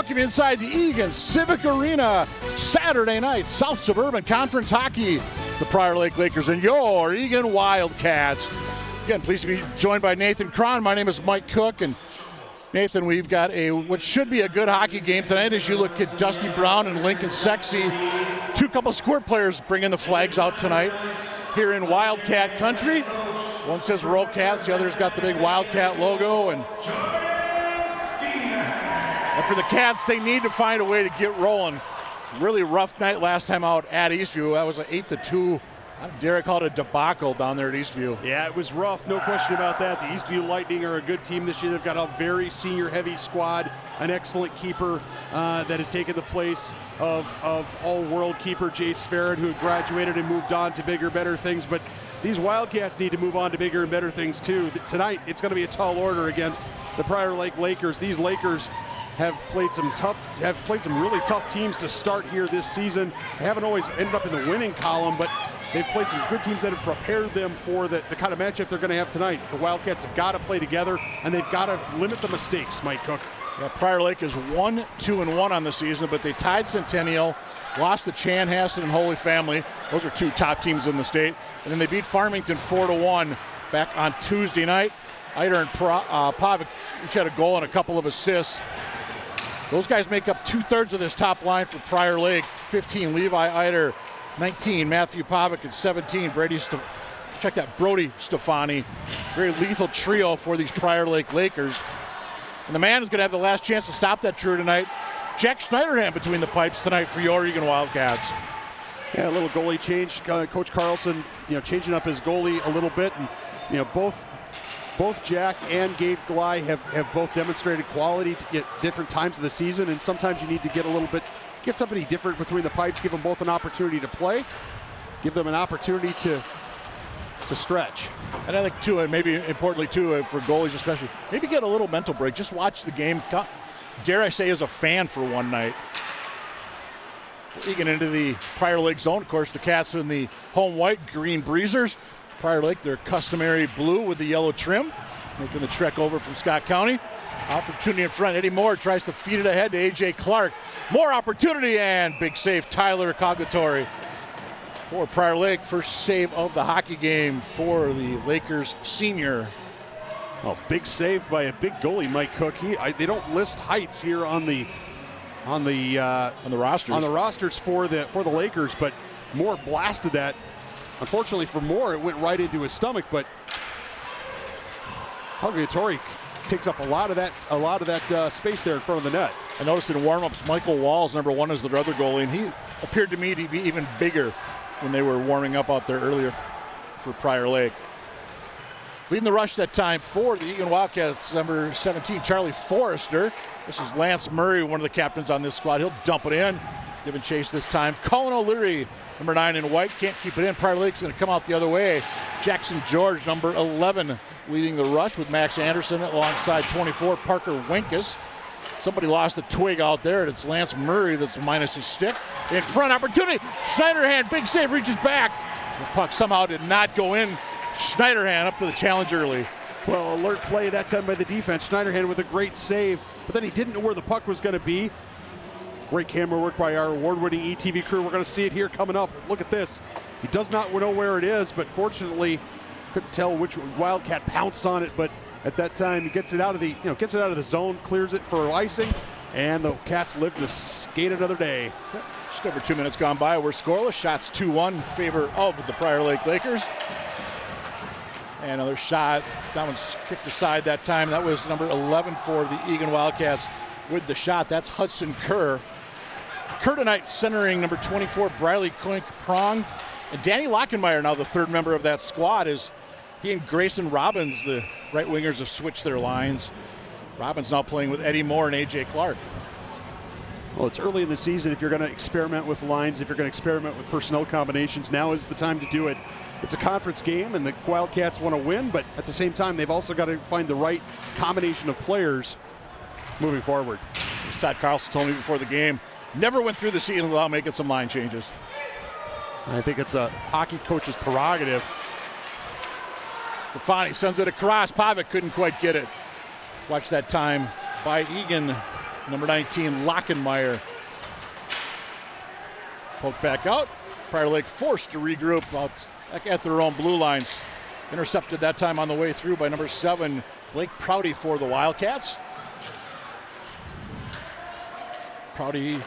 Welcome inside the Eagan Civic Arena Saturday night, South Suburban Conference Hockey. The Prior Lake Lakers and your Eagan Wildcats. Again, pleased to be joined by Nathan Cron. My name is Mike Cook, and Nathan, we've got what should be a good hockey game tonight as you look at Dusty Brown and Lincoln Sexy. Couple squirt players bringing the flags out tonight here in Wildcat country. One says Wildcats, the other's got the big Wildcat logo. And for the Cats, they need to find a way to get rolling. Really rough night last time out at Eastview. That was an 8-2. I dare call it a debacle down there at Eastview. Yeah, it was rough, no question about that. The Eastview Lightning are a good team this year. They've got a very senior-heavy squad, an excellent keeper that has taken the place of all-world keeper Jay Sferrin, who graduated and moved on to bigger, better things. But these Wildcats need to move on to bigger and better things too. Tonight, it's going to be a tall order against the Prior Lake Lakers. These Lakers have played some really tough teams to start here this season. They haven't always ended up in the winning column, but they've played some good teams that have prepared them for the kind of matchup they're going to have tonight. The Wildcats have got to play together, and they've got to limit the mistakes, Mike Cook. Yeah, Prior Lake is 1-2-1 on the season, but they tied Centennial, lost to Chanhassen and Holy Family. Those are two top teams in the state. And then they beat Farmington 4-1 back on Tuesday night. Eider and Pavic each had a goal and a couple of assists. Those guys make up 2/3 of this top line for Prior Lake. 15, Levi Eider. 19, Matthew Pavic at 17. Check that, Brody Stefani. Very lethal trio for these Prior Lake Lakers. And the man who's going to have the last chance to stop that trio tonight, Jack Schneiderhan between the pipes tonight for your Eagan Wildcats. Yeah, a little goalie change. Coach Carlson, changing up his goalie a little bit, and both Jack and Gabe Gley have both demonstrated quality at different times of the season, and sometimes you need to get somebody different between the pipes, give them both an opportunity to play, give them an opportunity to stretch. And I think too, and maybe importantly too, for goalies especially, maybe get a little mental break. Just watch the game, dare I say, as a fan for one night. Eagan into the Prior Lake zone. Of course, the Cats in the home white, green breezers. Prior Lake, their customary blue with the yellow trim, making the trek over from Scott County. Opportunity in front. Eddie Moore tries to feed it ahead to A.J. Clark. More opportunity, and big save, Tyler Coglatori for Prior Lake. First save of the hockey game for the Lakers senior. Oh, big save by a big goalie, Mike Cook. They don't list heights here on the rosters for the Lakers, but Moore blasted that. Unfortunately for Moore, it went right into his stomach, but Coglatori takes up a lot of that space there in front of the net. I noticed in warm-ups, Michael Walls, number 1, is the other goalie, and he appeared to me to be even bigger when they were warming up out there earlier for Prior Lake. Leading the rush that time for the Eagan Wildcats, number 17, Charlie Forrester. This is Lance Murray, one of the captains on this squad. He'll dump it in, giving chase this time. Colin O'Leary, number 9 in white, can't keep it in. Prior Lake's going to come out the other way. Jackson George, number 11, leading the rush with Max Anderson alongside 24, Parker Winkus. Somebody lost a twig out there, and it's Lance Murray that's minus his stick. In front, opportunity. Schneiderhan, big save, reaches back. The puck somehow did not go in. Schneiderhan up to the challenge early. Well, alert play that time by the defense. Schneiderhan with a great save, but then he didn't know where the puck was going to be. Great camera work by our award-winning ETV crew. We're going to see it here coming up. Look at this. He does not know where it is, but fortunately, couldn't tell which Wildcat pounced on it. But at that time, he gets it out of the zone, clears it for icing, and the Cats live to skate another day. Just over 2 minutes gone by. We're scoreless. Shots 2-1 in favor of the Prior Lake Lakers. And another shot. That one's kicked aside that time. That was number 11 for the Eagan Wildcats with the shot. That's Hudson Kerr. Kerr tonight centering number 24, Briley Koink-Prong. And Danny Lockenmeyer, now the third member of that squad, is he and Grayson Robbins, the right wingers, have switched their lines. Robbins now playing with Eddie Moore and A.J. Clark. Well, it's early in the season. If you're going to experiment with lines, if you're going to experiment with personnel combinations, now is the time to do it. It's a conference game, and the Wildcats want to win, but at the same time, they've also got to find the right combination of players moving forward. As Todd Carlson told me before the game, never went through the season without making some line changes. And I think it's a hockey coach's prerogative. Stefani sends it across. Pavic couldn't quite get it. Watch that time by Eagan, number 19, Lockenmeyer. Poke back out. Prior Lake forced to regroup out back at their own blue lines. Intercepted that time on the way through by number 7, Blake Prouty for the Wildcats. Prouty,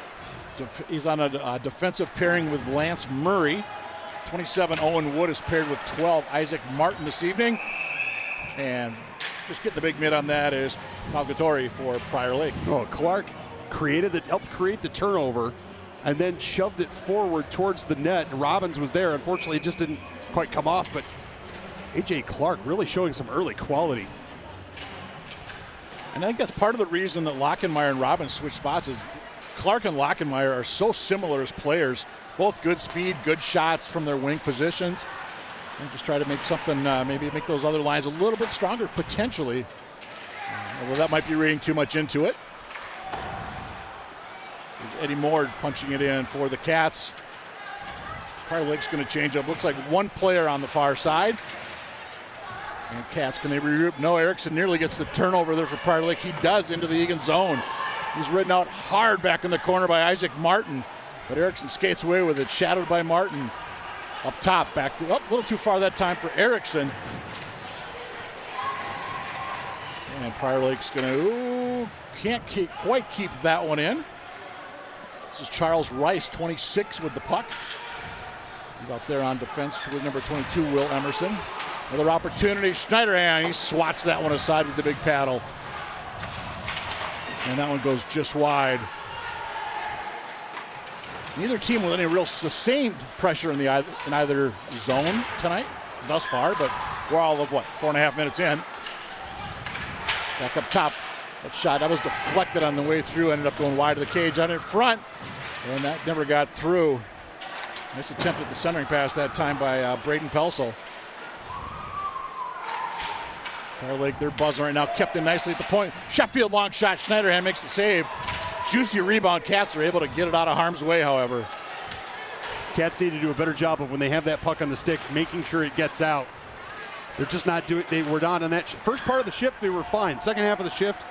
he's on a defensive pairing with Lance Murray. 27, Owen Wood is paired with 12, Isaac Martin this evening. And just getting the big mid on that is Purgatory for Prior Lake. Oh, Clark helped create the turnover and then shoved it forward towards the net. Robbins was there. Unfortunately, it just didn't quite come off, but A.J. Clark really showing some early quality. And I think that's part of the reason that Lockenmeyer and Robbins switched spots is Clark and Lockenmeyer are so similar as players. Both good speed, good shots from their wing positions. And just try to make something, maybe make those other lines a little bit stronger potentially. Although that might be reading too much into it. There's Eddie Moore punching it in for the Cats. Prior Lake's going to change up. Looks like one player on the far side. And Cats, can they regroup? No, Erickson nearly gets the turnover there for Prior Lake. He does into the Eagan zone. He's ridden out hard back in the corner by Isaac Martin. But Erickson skates away with it, shadowed by Martin. Up top, back to, a little too far that time for Erickson. And Prior Lake's gonna, can't quite keep that one in. This is Charles Rice, 26 with the puck. He's out there on defense with number 22, Will Emerson. Another opportunity, Schneiderhan, he swats that one aside with the big paddle. And that one goes just wide. Neither team with any real sustained pressure in either zone tonight thus far, but we're all of 4.5 minutes in. Back up top, that shot, that was deflected on the way through, ended up going wide of the cage on in front, and that never got through. Nice attempt at the centering pass that time by Braden Pelsel. Prior Lake, they're buzzing right now, kept in nicely at the point. Sheffield long shot, Schneiderhan makes the save. Juicy rebound, Cats are able to get it out of harm's way, however. Cats need to do a better job of when they have that puck on the stick, making sure it gets out. They're just not doing, they were not on that. First part of the shift, they were fine. Second half of the shift,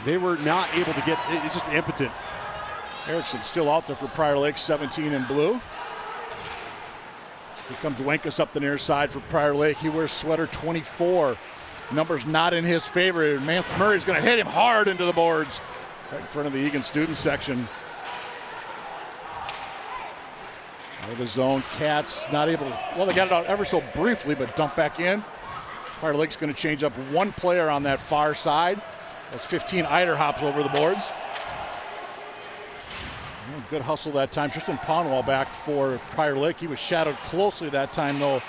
they were not able to get, it's just impotent. Erickson still out there for Prior Lake, 17 in blue. Here comes Wenkus up the near side for Prior Lake. He wears sweater 24. Number's not in his favor. Mance Murray's gonna hit him hard into the boards. Right in front of the Eagan student section. Out of the zone, Cats not able to, well, they got it out ever so briefly, but dump back in. Prior Lake's going to change up one player on that far side. That's 15 Eider hops over the boards. Good hustle that time. Tristan Pownwall back for Prior Lake. He was shadowed closely that time, though,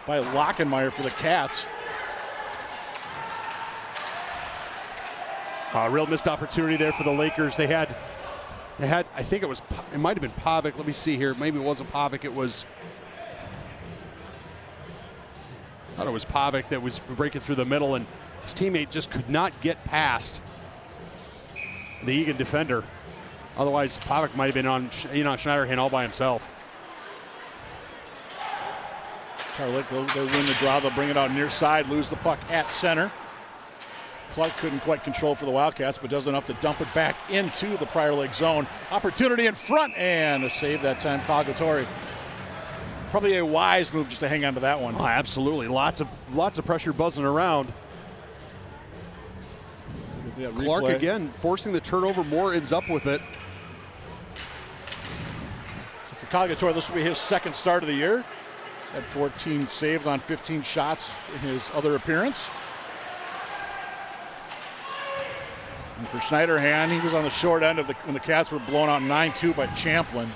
by Lockenmeyer for the Cats. Real missed opportunity there for the Lakers. They had, I think it might have been Pavic. Let me see here. Maybe it wasn't Pavic. I thought it was Pavic that was breaking through the middle, and his teammate just could not get past the Eagan defender. Otherwise, Pavic might have been on Schneiderhan all by himself. Prior Lake, they win the draw. They'll bring it out near side, lose the puck at center. Clark couldn't quite control for the Wildcats, but does enough to dump it back into the Prior Lake zone. Opportunity in front, and a save that time, Purgatory. Probably a wise move just to hang on to that one. Oh, absolutely, lots of pressure buzzing around. Clark again forcing the turnover. Moore ends up with it. So for Purgatory, this will be his second start of the year. Had 14 saves on 15 shots in his other appearance. And for Schneiderhan, he was on the short end of when the Cats were blown out 9-2 by Champlin.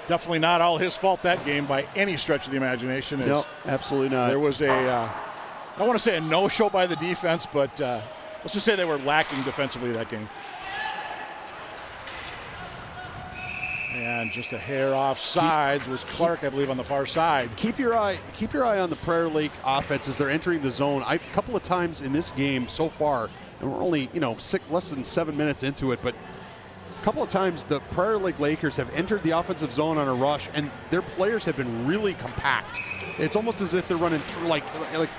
Definitely not all his fault that game by any stretch of the imagination. No, absolutely not. There was I don't want to say a no-show by the defense, but let's just say they were lacking defensively that game. And just a hair off sides was Clark, I believe, on the far side. Keep your eye on the Prior Lake offense as they're entering the zone. A couple of times in this game so far, and we're only less than 7 minutes into it, but a couple of times the Prior Lake Lakers have entered the offensive zone on a rush, and their players have been really compact. It's almost as if they're running through like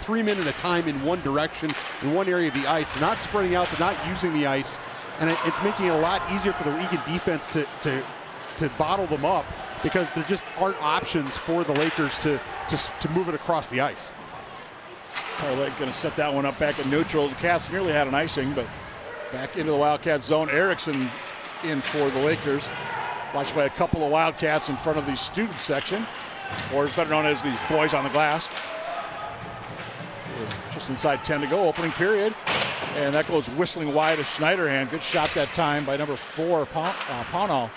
3 men at a time in one direction, in one area of the ice. They're not spreading out, they're not using the ice, and it's making it a lot easier for the Eagan defense to bottle them up, because there just aren't options for the Lakers to move it across the ice. Prior Lake going to set that one up back at neutral. The Cats nearly had an icing, but back into the Wildcat zone. Erickson in for the Lakers. Watched by a couple of Wildcats in front of the student section, or it's better known as the boys on the glass. Just inside 10 to go, opening period. And that goes whistling wide of Schneiderhan. Good shot that time by number 4, Pownall.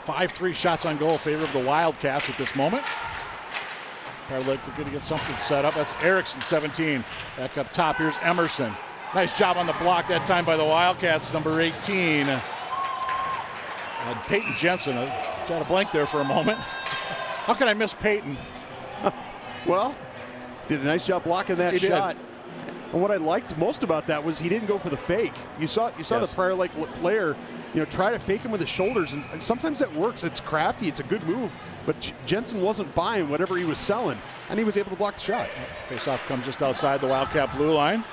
5-3 shots on goal in favor of the Wildcats at this moment. We're going to get something set up. That's Erickson, 17. Back up top, here's Emerson. Nice job on the block that time by the Wildcats, number 18. Peyton Jensen. I had a blank there for a moment. How can I miss Peyton? Well, did a nice job blocking that shot. And what I liked most about that was he didn't go for the fake. You saw the Prior Lake player, try to fake him with his shoulders, and sometimes that works. It's crafty, it's a good move, but Jensen wasn't buying whatever he was selling, and he was able to block the shot. Face-off comes just outside the Wildcat blue line.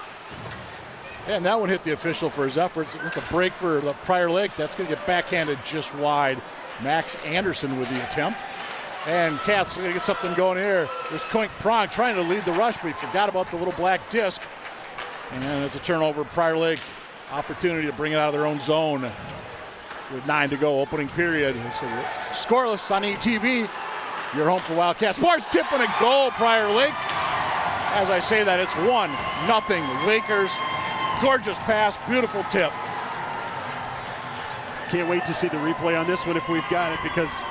And that one hit the official for his efforts. It's a break for the Prior Lake. That's going to get backhanded just wide. Max Anderson with the attempt. And Cats are going to get something going here. There's Koink Prong trying to lead the rush, but he forgot about the little black disc. And it's a turnover. Prior Lake opportunity to bring it out of their own zone with 9 to go, opening period. So scoreless on ETV. You're home for Wildcats. Bars tip and a goal, Prior Lake. As I say that, it's 1-0 Lakers. Gorgeous pass, beautiful tip. Can't wait to see the replay on this one if we've got it, because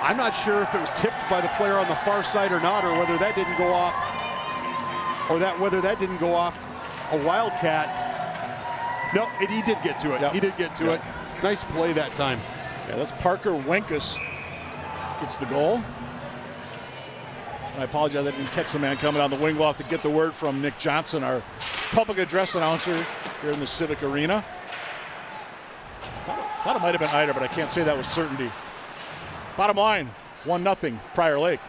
I'm not sure if it was tipped by the player on the far side or not, or whether that didn't go off, whether that didn't go off a Wildcat. No, he did get to it. Yep. He did get to it. Nice play that time. Yeah, that's Parker Winkus gets the goal. I apologize, I didn't catch the man coming on the wing. We'll have to get the word from Nick Johnson, our public address announcer here in the Civic Arena. Thought it might have been Eider, but I can't say that with certainty. Bottom line, 1-0 Prior Lake.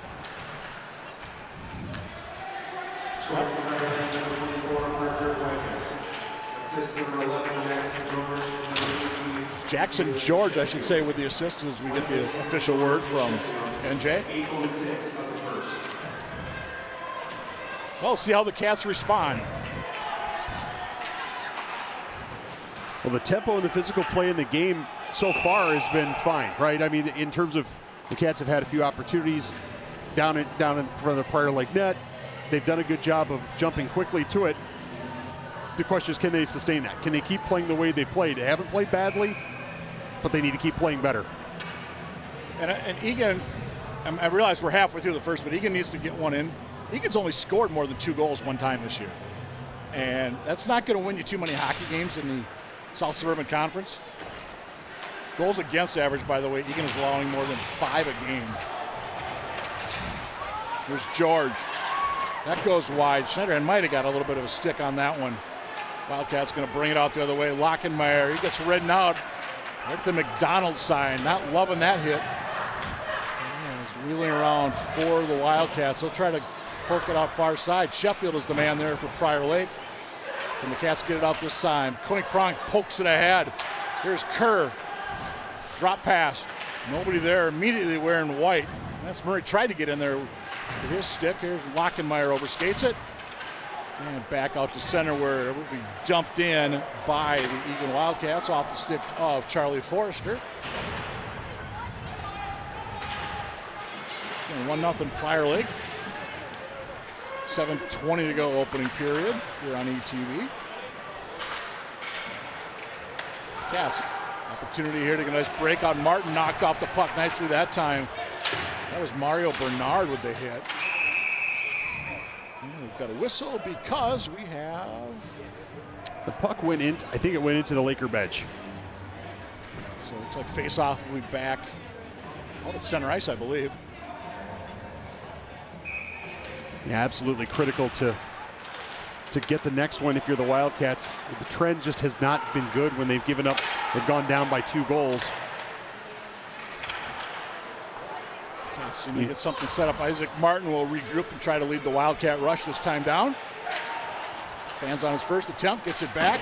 Jackson George, I should say, with the assist as we get the official word from NJ. Well, see how the Cats respond. Well, the tempo and the physical play in the game so far has been fine, right? I mean, in terms of the Cats have had a few opportunities down in front of the Prior Lake net. They've done a good job of jumping quickly to it. The question is, can they sustain that? Can they keep playing the way they've played? They haven't played badly, but they need to keep playing better. And Eagan, I realize we're halfway through the first, but Eagan needs to get one in. Eagan's only scored more than 2 goals one time this year. And that's not going to win you too many hockey games in the South Suburban Conference. Goals against average, by the way, Eagan is allowing more than 5 a game. Here's George. That goes wide. Schneiderhan might have got a little bit of a stick on that one. Wildcats going to bring it out the other way. Lockenmeyer, he gets ridden out. Right at the McDonald's sign. Not loving that hit. He's wheeling around for the Wildcats. They'll try to poke it out far side. Sheffield is the man there for Prior Lake. And the Cats get it out this time. Koink Prong pokes it ahead. Here's Kerr. Drop pass. Nobody there, immediately wearing white. That's Murray tried to get in there with his stick. Here's Lockenmeyer overskates it. And back out to center where it will be dumped in by the Eagan Wildcats off the stick of Charlie Forrester. And 1-0 Prior Lake. 7:20 to go, opening period here on ETV. Yes, opportunity here to get a nice break on Martin. Knocked off the puck nicely that time. That was Mario Bernard with the hit. And we've got a whistle because we have... The puck went in, I think it went into the Laker bench. So it looks like face-off will be back. Oh, it's center ice, I believe. Yeah, absolutely critical to get the next one if you're the Wildcats. The trend just has not been good when they've given up. They've gone down by 2 goals. Cats need to get something set up. Isaac Martin will regroup and try to lead the Wildcat rush this time down. Fans on his first attempt, gets it back.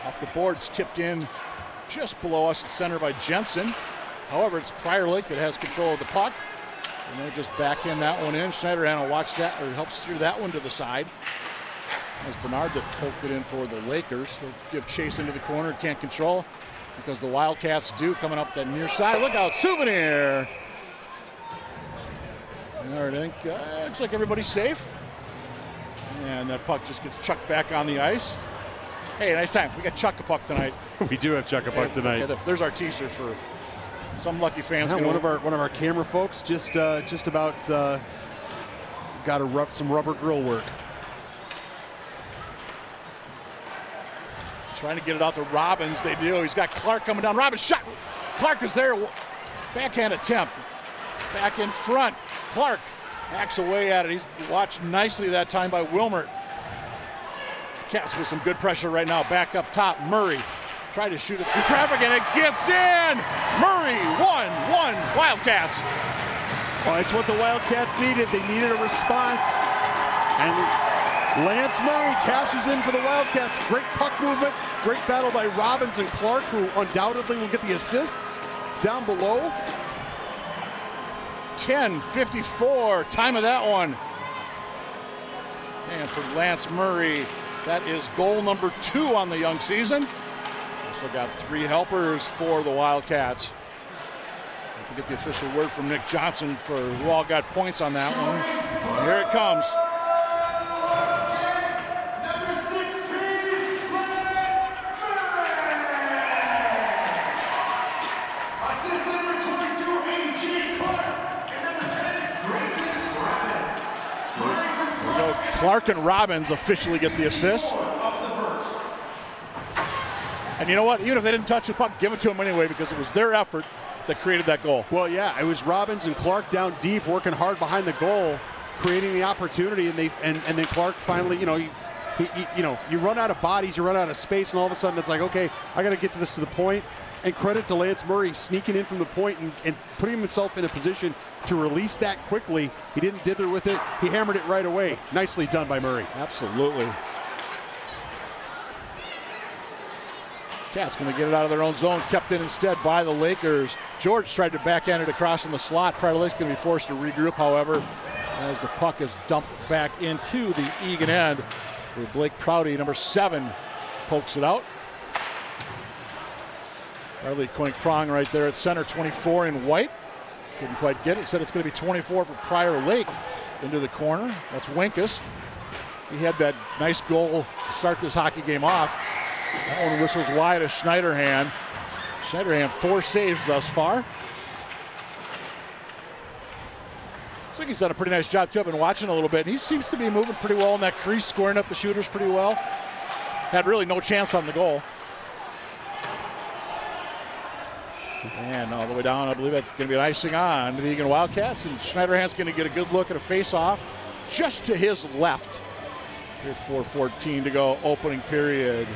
Off the boards, tipped in just below us at center by Jensen. However, it's Prior Lake that has control of the puck. And they just back in that one in. Schneiderhan will watch that, or help steer that one to the side. As Bernard that poked it in for the Lakers. He'll give chase into the corner, can't control. because the Wildcats do coming up the near side. Look out, Souvenir. All right, I think looks like everybody's safe. And that puck just gets chucked back on the ice. Hey, nice time. We got Chuck-a-Puck tonight. We do have Chuck-a-Puck tonight. There's our T-shirt for some lucky fans. Yeah, one of our camera folks just about got some rubber grill work. Trying to get it out to Robbins. They do. He's got Clark coming down. Robbins shot. Clark is there. Backhand attempt. Back in front. Clark hacks away at it. He's watched nicely that time by Wilmer. Cats with some good pressure right now. Back up top. Murray tried to shoot it through traffic and it gets in. Murray 1-1 Wildcats. Well, it's what the Wildcats needed. They needed a response. And Lance Murray cashes in for the Wildcats. Great puck movement. Great battle by Robbins and Clark, who undoubtedly will get the assists down below. 10:54, time of that one. And for Lance Murray, that is goal number 2 on the young season. Also got 3 helpers for the Wildcats. Have to get the official word from Nick Johnson for who all got points on that one. And here it comes. Clark and Robbins officially get the assist. And you know what? Even if they didn't touch the puck, give it to them anyway because it was their effort that created that goal. Well, yeah, it was Robbins and Clark down deep, working hard behind the goal, creating the opportunity, and then Clark finally, you run out of bodies, you run out of space, and all of a sudden it's like, okay, I got to get this to the point. And credit to Lance Murray sneaking in from the point and putting himself in a position to release that quickly. He didn't dither with it. He hammered it right away. Nicely done by Murray. Absolutely. Cats going to get it out of their own zone. Kept in instead by the Lakers. George tried to backhand it across in the slot. Prior Lake's going to be forced to regroup, however, as the puck is dumped back into the Eagan end, where Blake Prouty, number 7, pokes it out. Riley Koenig-Prong right there at center, 24 in white. Couldn't quite get it. Said it's going to be 24 for Prior Lake into the corner. That's Winkus. He had that nice goal to start this hockey game off. That one whistles wide of Schneiderhan. Schneiderhan 4 saves thus far. Looks like he's done a pretty nice job too. I've been watching a little bit, and he seems to be moving pretty well in that crease, scoring up the shooters pretty well. Had really no chance on the goal. And all the way down, I believe that's going to be an icing on the Eagan Wildcats. And Schneiderhan's going to get a good look at a face-off just to his left. Here, 4:14 to go, opening period.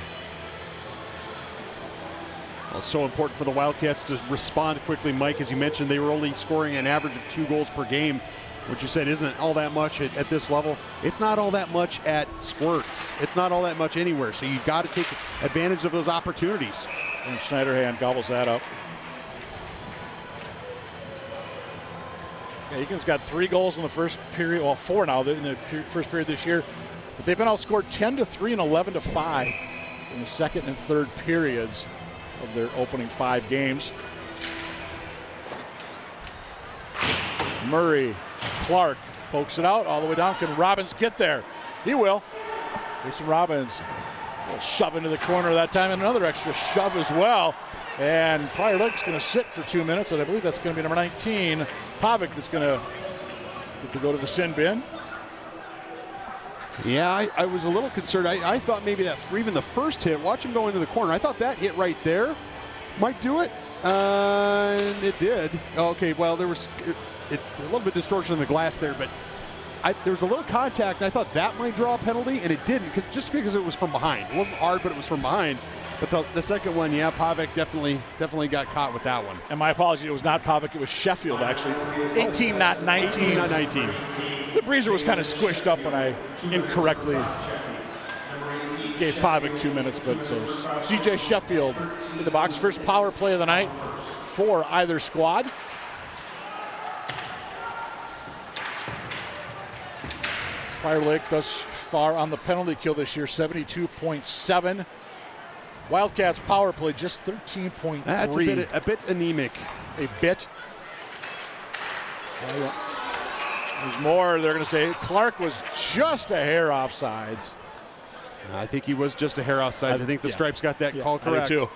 Well, it's so important for the Wildcats to respond quickly, Mike. As you mentioned, they were only scoring an average of 2 goals per game, which you said isn't all that much at this level. It's not all that much at Squirts. It's not all that much anywhere. So you've got to take advantage of those opportunities. And Schneiderhan gobbles that up. Yeah, Eagan's got 3 goals in the first period, well, 4 now in the first period this year, but they've been outscored 10-3 and 11-5 in the second and third periods of their opening 5 games. Murray, Clark pokes it out all the way down. Can Robbins get there? He will. Jason Robbins will shove into the corner that time, and another extra shove as well. And Prior Lake's going to sit for 2 minutes, and I believe that's going to be number 19, Pavic, that's going to get to go to the sin bin. Yeah, I was a little concerned. I thought maybe that for even the first hit, watch him go into the corner. I thought that hit right there might do it. And it did. Okay, well, there was a little bit of distortion in the glass there, but there was a little contact, and I thought that might draw a penalty, and it didn't, just because it was from behind. It wasn't hard, but it was from behind. But the second one, yeah, Pavic definitely got caught with that one. And my apology, it was not Pavic, it was Sheffield, actually. 18, not 19. 18, not 19. The breezer was kind of squished up when I incorrectly gave Pavic 2 minutes, but so CJ Sheffield in the box. First power play of the night for either squad. Prior Lake thus far on the penalty kill this year, 72.7. Wildcats power play just 13.3. That's a bit anemic. A bit. There's more. They're going to say Clark was just a hair offsides. I think he was just a hair offsides. I think the Stripes got that call correct. I do too.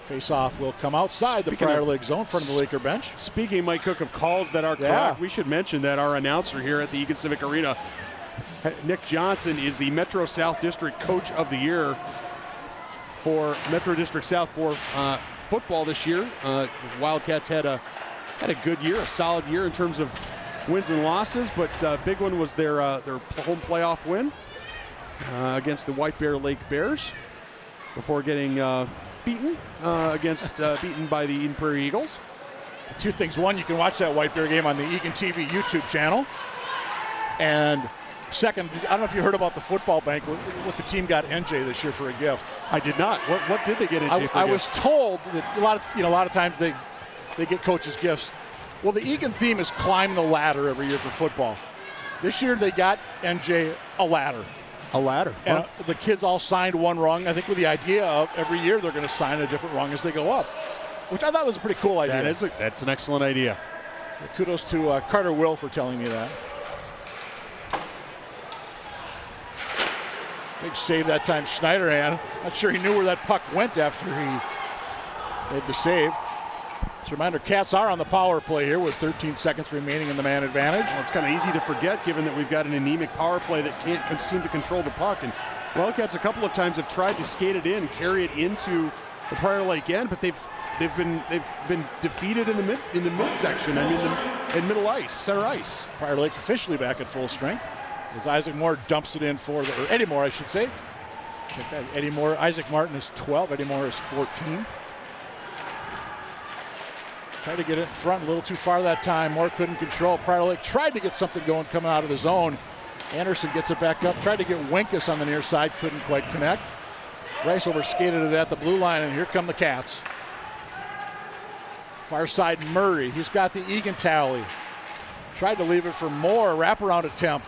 Face-off will come outside the Prior League zone in front of the Laker bench. Speaking, Mike Cook, of calls that are correct, we should mention that our announcer here at the Eagan Civic Arena, Nick Johnson, is the Metro South District Coach of the Year for Metro District South for football this year. The Wildcats had a good year, a solid year in terms of wins and losses, but big one was their home playoff win against the White Bear Lake Bears before getting beaten by the Eden Prairie Eagles. Two things. One, you can watch that White Bear game on the Eagan TV YouTube channel. And second, I don't know if you heard about the football banquet, what the team got NJ this year for a gift. I did not. What did they get NJ for a gift? I was told that a lot of times they get coaches gifts. Well, the Eagan theme is climb the ladder every year for football. This year they got NJ a ladder. A ladder. And the kids all signed one rung, I think, with the idea of every year they're going to sign a different rung as they go up, which I thought was a pretty cool idea. That's an excellent idea. Kudos to Carter Will for telling me that. Big save that time, Schneiderhan. Not sure he knew where that puck went after he made the save. Just a reminder, Cats are on the power play here with 13 seconds remaining in the man advantage. Well, it's kind of easy to forget given that we've got an anemic power play that can't seem to control the puck. And Wildcats a couple of times have tried to skate it in, carry it into the Prior Lake end, but they've been defeated in the midsection. I mean, in middle ice, center ice. Prior Lake officially back at full strength as Isaac Moore dumps it in or Eddie Moore, I should say. Check that. Eddie Moore, Isaac Martin is 12. Eddie Moore is 14. Tried to get it in front, a little too far that time. Moore couldn't control. Prior Lake tried to get something going coming out of the zone. Anderson gets it back up. Tried to get Winkus on the near side, couldn't quite connect. Rice overskated it at the blue line, and here come the Cats. Far side Murray, he's got the Eagan tally. Tried to leave it for Moore, wraparound attempt.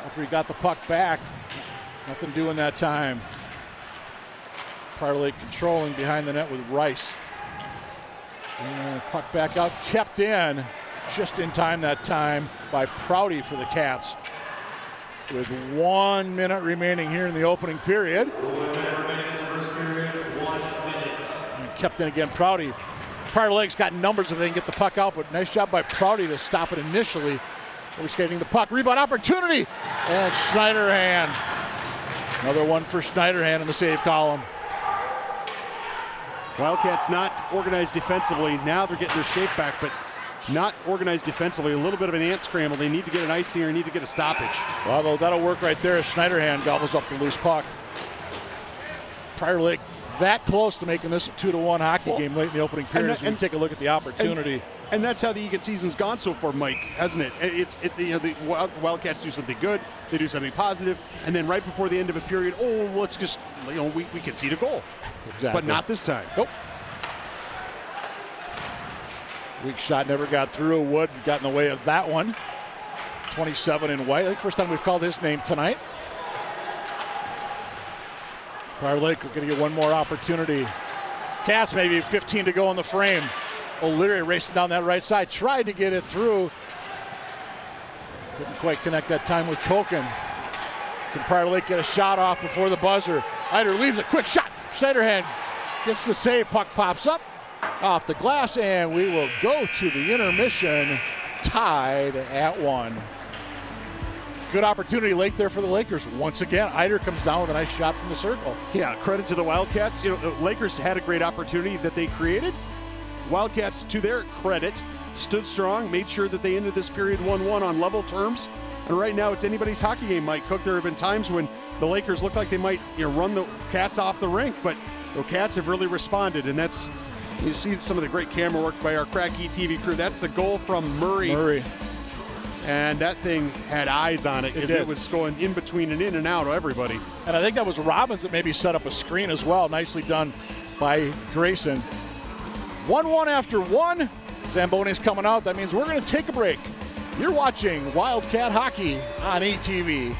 After he got the puck back, nothing doing that time. Prior Lake controlling behind the net with Rice. And puck back out, kept in just in time that time by Prouty for the Cats. With 1 minute remaining here in the opening period. 1 minute remaining in the first period, 1 minute. And kept in again, Prouty. Prior Lake's got numbers if they can get the puck out, but nice job by Prouty to stop it initially. Overskating the puck, rebound opportunity, and Schneiderhan. Another one for Schneiderhan in the save column. Wildcats not organized defensively. Now they're getting their shape back, but not organized defensively. A little bit of an ant scramble. They need to get an icing or need to get a stoppage. Well, that'll work right there as Schneiderhan gobbles up the loose puck. Prior Lake that close to making this a 2-1 hockey game late in the opening period. And take a look at the opportunity. And that's how the Eagan season's gone so far, Mike, hasn't it? The Wildcats do something good, they do something positive, and then right before the end of a period, let's just, we concede a goal. Exactly. But not this time. Nope. Weak shot never got through. Wood got in the way of that one. 27 in white. I think first time we've called his name tonight. Prior Lake, we're going to get one more opportunity. Cats maybe 15 to go in the frame. O'Leary racing down that right side, tried to get it through. Couldn't quite connect that time with Koken. Can Prior Lake get a shot off before the buzzer? Eider leaves a quick shot. Schneiderhan gets the save, puck pops up off the glass, and we will go to the intermission tied at 1. Good opportunity late there for the Lakers. Once again, Eider comes down with a nice shot from the circle. Yeah, credit to the Wildcats. The Lakers had a great opportunity that they created. Wildcats, to their credit, stood strong, made sure that they ended this period 1-1 on level terms. And right now, it's anybody's hockey game, Mike Cook. There have been times when the Lakers look like they might run the Cats off the rink, but the Cats have really responded, and that's, you see some of the great camera work by our Cracky TV crew. That's the goal from Murray. And that thing had eyes on it because it was going in between and in and out of everybody. And I think that was Robbins that maybe set up a screen as well. Nicely done by Grayson. 1-1 after 1. Zamboni's coming out. That means we're going to take a break. You're watching Wildcat Hockey on ETV.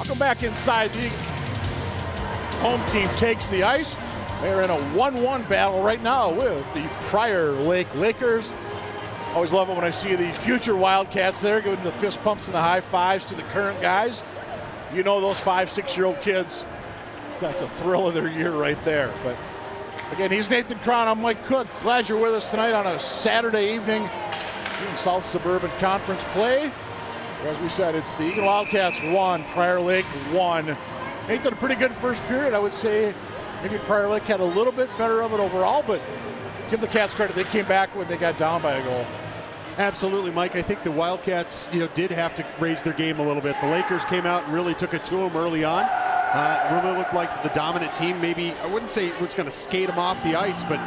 Welcome back inside. The home team takes the ice. They're in a 1-1 battle right now with the Prior Lake Lakers. Always love it when I see the future Wildcats there giving the fist pumps and the high fives to the current guys. You know those 5-6-year-old kids, that's a thrill of their year right there. But again, he's Nathan Cron. I'm Mike Cook. Glad you're with us tonight on a Saturday evening in South Suburban Conference play. As we said, it's the Eagan Wildcats 1, Prior Lake 1. Nathan, a pretty good first period. I would say maybe Prior Lake had a little bit better of it overall, but give the Cats credit. They came back when they got down by a goal. Absolutely, Mike. I think the Wildcats, did have to raise their game a little bit. The Lakers came out and really took it to them early on. Really looked like the dominant team. Maybe, I wouldn't say it was going to skate them off the ice, but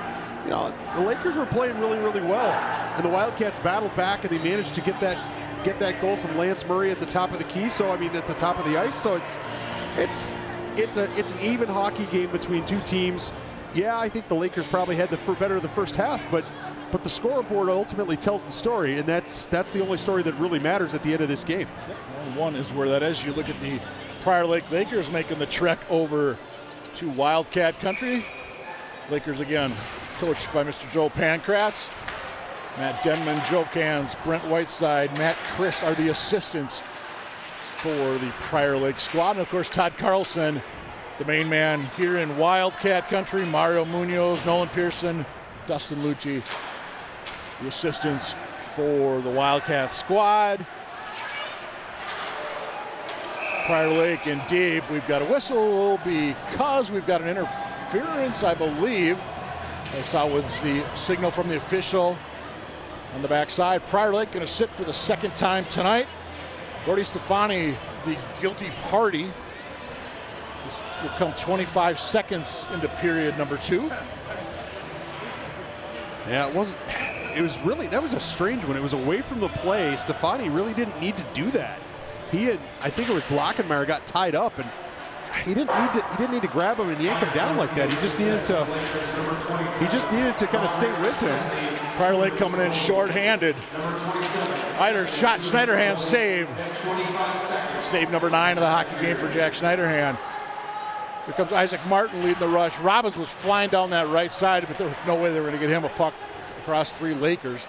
the Lakers were playing really, really well. And the Wildcats battled back, and they managed to get that goal from Lance Murray at the top of the key. So, at the top of the ice. So it's an even hockey game between two teams. Yeah, I think the Lakers probably had the better of the first half, but the scoreboard ultimately tells the story, and that's the only story that really matters at the end of this game. One is where that is. You look at the Prior Lake Lakers making the trek over to Wildcat country. Lakers again, coached by Mr. Joe Pankratz. Matt Denman, Joe Cans, Brent Whiteside, Matt Christ are the assistants for the Prior Lake squad. And of course, Todd Carlson, the main man here in Wildcat country. Mario Munoz, Nolan Pearson, Dustin Lucci, the assistants for the Wildcat squad. Prior Lake in deep. We've got a whistle because we've got an interference, I believe. I saw was the signal from the official on the backside. Prior Lake going to sit for the second time tonight. Gordy Stefani, the guilty party. This will come 25 seconds into period number 2. Yeah, that was a strange one. It was away from the play. Stefani really didn't need to do that. I think it was Lockenmeyer got tied up, and he didn't need to grab him and yank him down like that. He just needed to kind of stay with him. Prior Lake coming in short-handed. Eider shot, Schneiderhan save. Save number 9 of the hockey game for Jack Schneiderhan. Here comes Isaac Martin leading the rush. Robbins was flying down that right side, but there was no way they were going to get him a puck across 3 Lakers.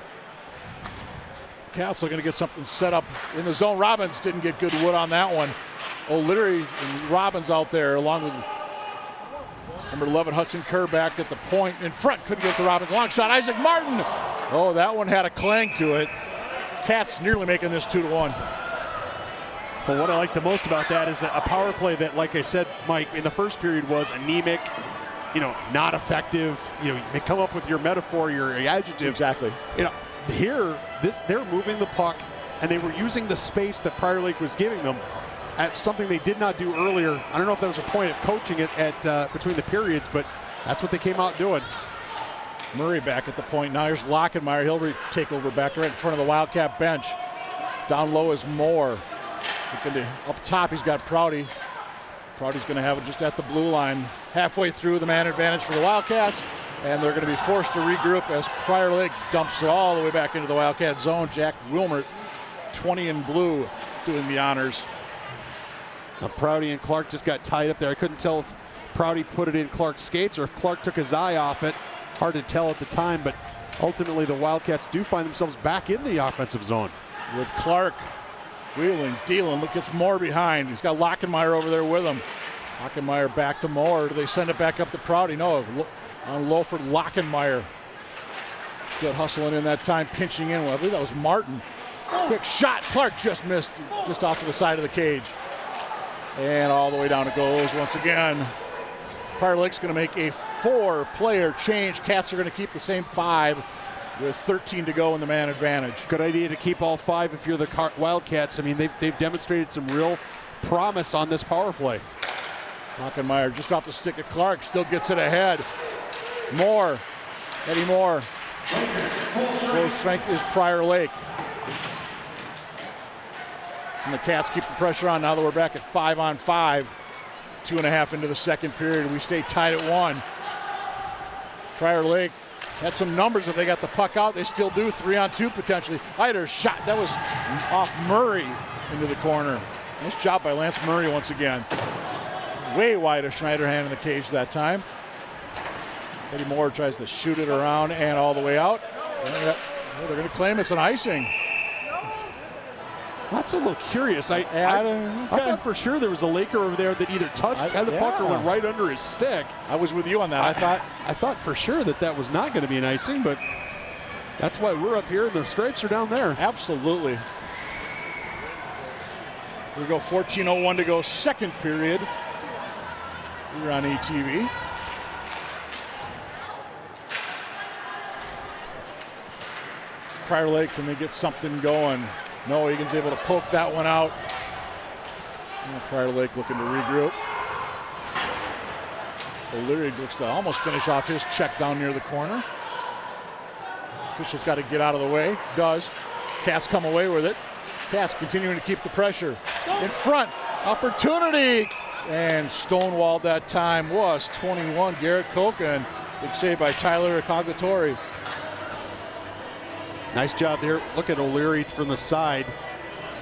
Cats looking to get something set up in the zone. Robbins didn't get good wood on that one. O'Leary and Robbins out there along with number 11 Hudson Kerr back at the point in front. Couldn't get to Robbins. Long shot, Isaac Martin. Oh, that one had a clang to it. Cats nearly making this 2-1. But what I like the most about that is a power play that, like I said, Mike, in the first period was anemic, not effective. You come up with your metaphor, your adjective. Exactly. Here, they're moving the puck, and they were using the space that Prior Lake was giving them at something they did not do earlier. I don't know if that was a point of coaching it at between the periods, but that's what they came out doing. Murray back at the point. Now here's Lockenmeyer. He'll take over back right in front of the Wildcat bench. Down low is Moore. Up top, he's got Prouty. Prouty's going to have it just at the blue line. Halfway through, the man advantage for the Wildcats, and they're going to be forced to regroup as Prior Lake dumps it all the way back into the Wildcat zone. Jack Wilmert, 20 in blue, doing the honors. Now, Prouty and Clark just got tied up there. I couldn't tell if Prouty put it in Clark's skates or if Clark took his eye off it. Hard to tell at the time, but ultimately the Wildcats do find themselves back in the offensive zone. With Clark wheeling, dealing, look, gets Moore behind. He's got Lockenmeyer over there with him. Lockenmeyer back to Moore. Do they send it back up to Prouty? No, on low for Lockenmeyer. Good hustling in that time, pinching in. Well, I believe that was Martin. Quick shot. Clark just missed, just off to the side of the cage. And all the way down it goes once again. Prior Lake's going to make a 4-player change. Cats are going to keep the same 5 with 13 to go in the man advantage. Good idea to keep all 5 if you're the Wildcats. I mean, they've demonstrated some real promise on this power play. Lockenmeyer just off the stick of Clark, still gets it ahead. Moore, Eddie Moore. Full strength is Prior Lake. And the Cats keep the pressure on now that we're back at 5-on-5. 2.5 into the second period. We stay tied at 1. Prior Lake had some numbers. If they got the puck out, they still do. 3-on-2 potentially. Eider's shot. That was off Murray into the corner. Nice job by Lance Murray once again. Way wide of Schneiderhan in the cage that time. Eddie Moore tries to shoot it around and all the way out. They're going to claim it's an icing. That's a little curious. I thought for sure there was a Laker over there that either had the puck or went right under his stick. I was with you on that. I thought for sure that was not going to be an icing, but that's why we're up here and the stripes are down there. Absolutely. Here we go, 14:01 to go, second period. We're on ETV. Prior Lake, can they get something going? No, Eagan's able to poke that one out. And Prior Lake looking to regroup. O'Leary looks to almost finish off his check down near the corner. Official's got to get out of the way. Does. Cats come away with it. Cats continuing to keep the pressure. In front. Opportunity. And stonewalled that time was 21. Garrett Koken. Big save by Tyler Coglatori. Nice job there. Look at O'Leary from the side.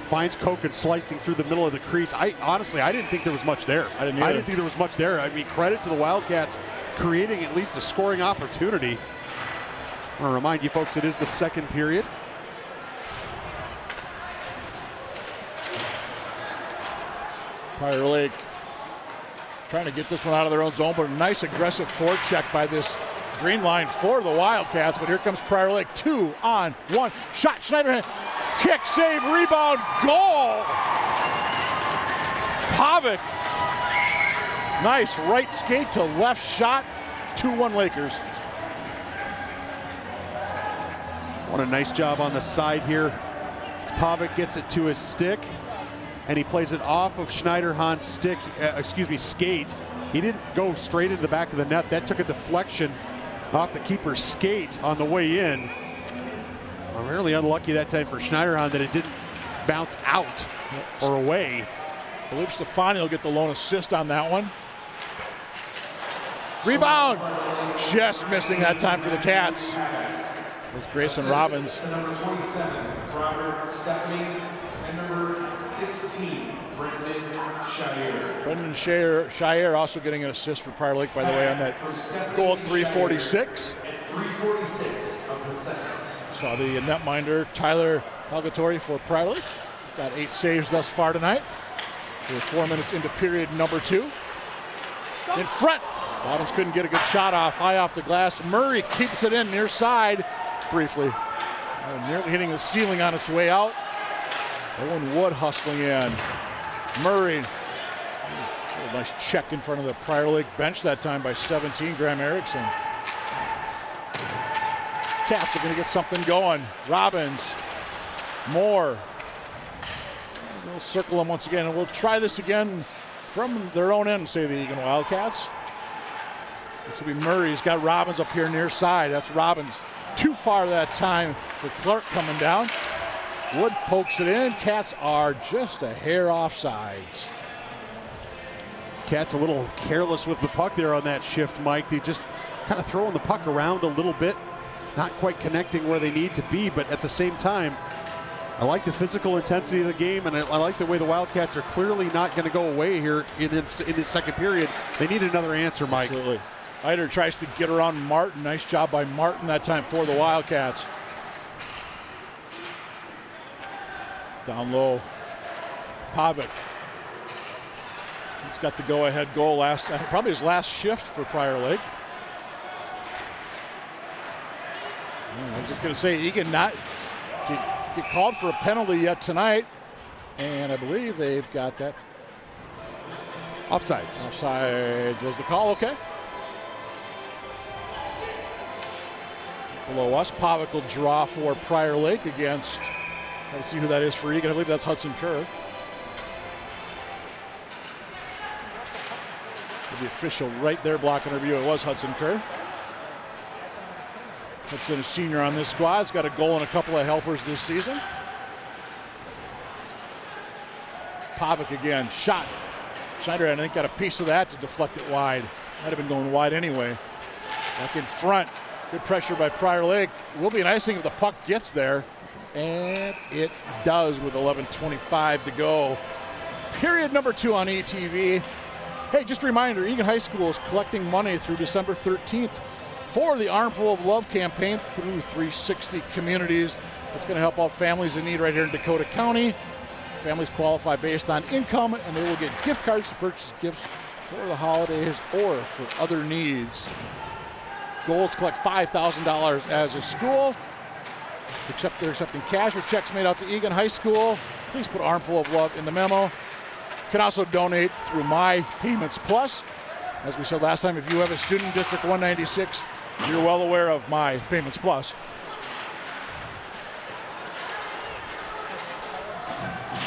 Finds Koken slicing through the middle of the crease. Honestly, I didn't think there was much there. I didn't think there was much there. I mean, credit to the Wildcats creating at least a scoring opportunity. I want to remind you folks, it is the second period. Prior Lake trying to get this one out of their own zone, but a nice aggressive forecheck by this green line for the Wildcats. But here comes Prior Lake, 2-on-1. Shot, Schneiderhan, kick, save, rebound, goal! Pavic, nice right skate to left shot, 2-1 Lakers. What a nice job on the side here. Pavic gets it to his stick, and he plays it off of Schneiderhan's skate. He didn't go straight into the back of the net. That took a deflection off the keeper's skate on the way in. Really unlucky that time for Schneiderhan that it didn't bounce out or away. I believe Stefani will get the lone assist on that one. Rebound! Just missing that time for the Cats. It was Grayson Robbins. Number 27, Robert Stephanie, and number 16, Brendan Shire. Brendan Shire also getting an assist for Prior Lake, by the way, on that goal at 3:46. At 3:46 of the second. Saw the netminder Tyler Coglatori for Prior Lake. He's got 8 saves thus far tonight. We're 4 minutes into period number 2. In front, Robbins couldn't get a good shot off, high off the glass. Murray keeps it in near side briefly. Nearly hitting the ceiling on its way out. Owen Wood hustling in. Murray, a nice check in front of the Prior Lake bench that time by 17, Graham Erickson. Cats are going to get something going. Robbins, Moore. We'll circle them once again, and we'll try this again from their own end, say the Eagan Wildcats. This will be Murray. He's got Robbins up here near side. That's Robbins. Too far that time for Clark coming down. Wood pokes it in. Cats are just a hair off sides. Cats a little careless with the puck there on that shift, Mike. They just kind of throwing the puck around a little bit, not quite connecting where they need to be, but at the same time, I like the physical intensity of the game, and I like the way the Wildcats are clearly not going to go away here in this second period. They need another answer, Mike. Absolutely. Eider tries to get around Martin. Nice job by Martin that time for the Wildcats. Down low, Pavic. He's got the go-ahead goal probably his last shift for Prior Lake. I was just going to say, Eagan not get called for a penalty yet tonight, and I believe they've got that. Offsides. Offsides was the call, okay. Below us, Pavic will draw for Prior Lake against, let's see who that is for Eagan. I believe that's Hudson Kerr. The official right there blocking our view. It was Hudson Kerr. Hudson, a senior on this squad. He's got a goal and a couple of helpers this season. Pavic again, shot. Schneider, I think, got a piece of that to deflect it wide. Might have been going wide anyway. Back in front. Good pressure by Prior Lake. Will be an icing if the puck gets there. And it does with 11:25 to go. period number 2 on ETV. Hey, just a reminder, Eagan High School is collecting money through December 13th for the Armful of Love campaign through 360 Communities. It's going to help out families in need right here in Dakota County. Families qualify based on income, and they will get gift cards to purchase gifts for the holidays or for other needs. Goal is to collect $5,000 as a school. Except they're accepting cash or checks made out to Eagan High School. Please put Armful of Love in the memo. You can also donate through My Payments Plus. As we said last time, if you have a student in District 196, you're well aware of My Payments Plus.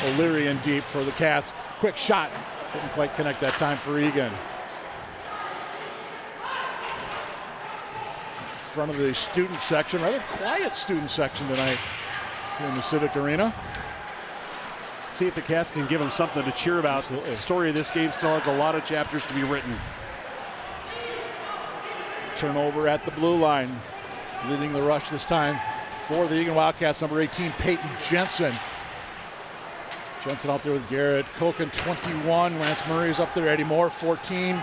O'Leary in deep for the Cats. Quick shot. Couldn't quite connect that time for Eagan. Front of the student section, rather quiet student section tonight here in the Civic Arena. See if the Cats can give them something to cheer about. Absolutely. The story of this game still has a lot of chapters to be written. Turnover at the blue line. Leading the rush this time for the Eagan Wildcats, number 18, Peyton Jensen. Jensen out there with Garrett Koken, 21. Lance Murray's up there. Eddie Moore, 14.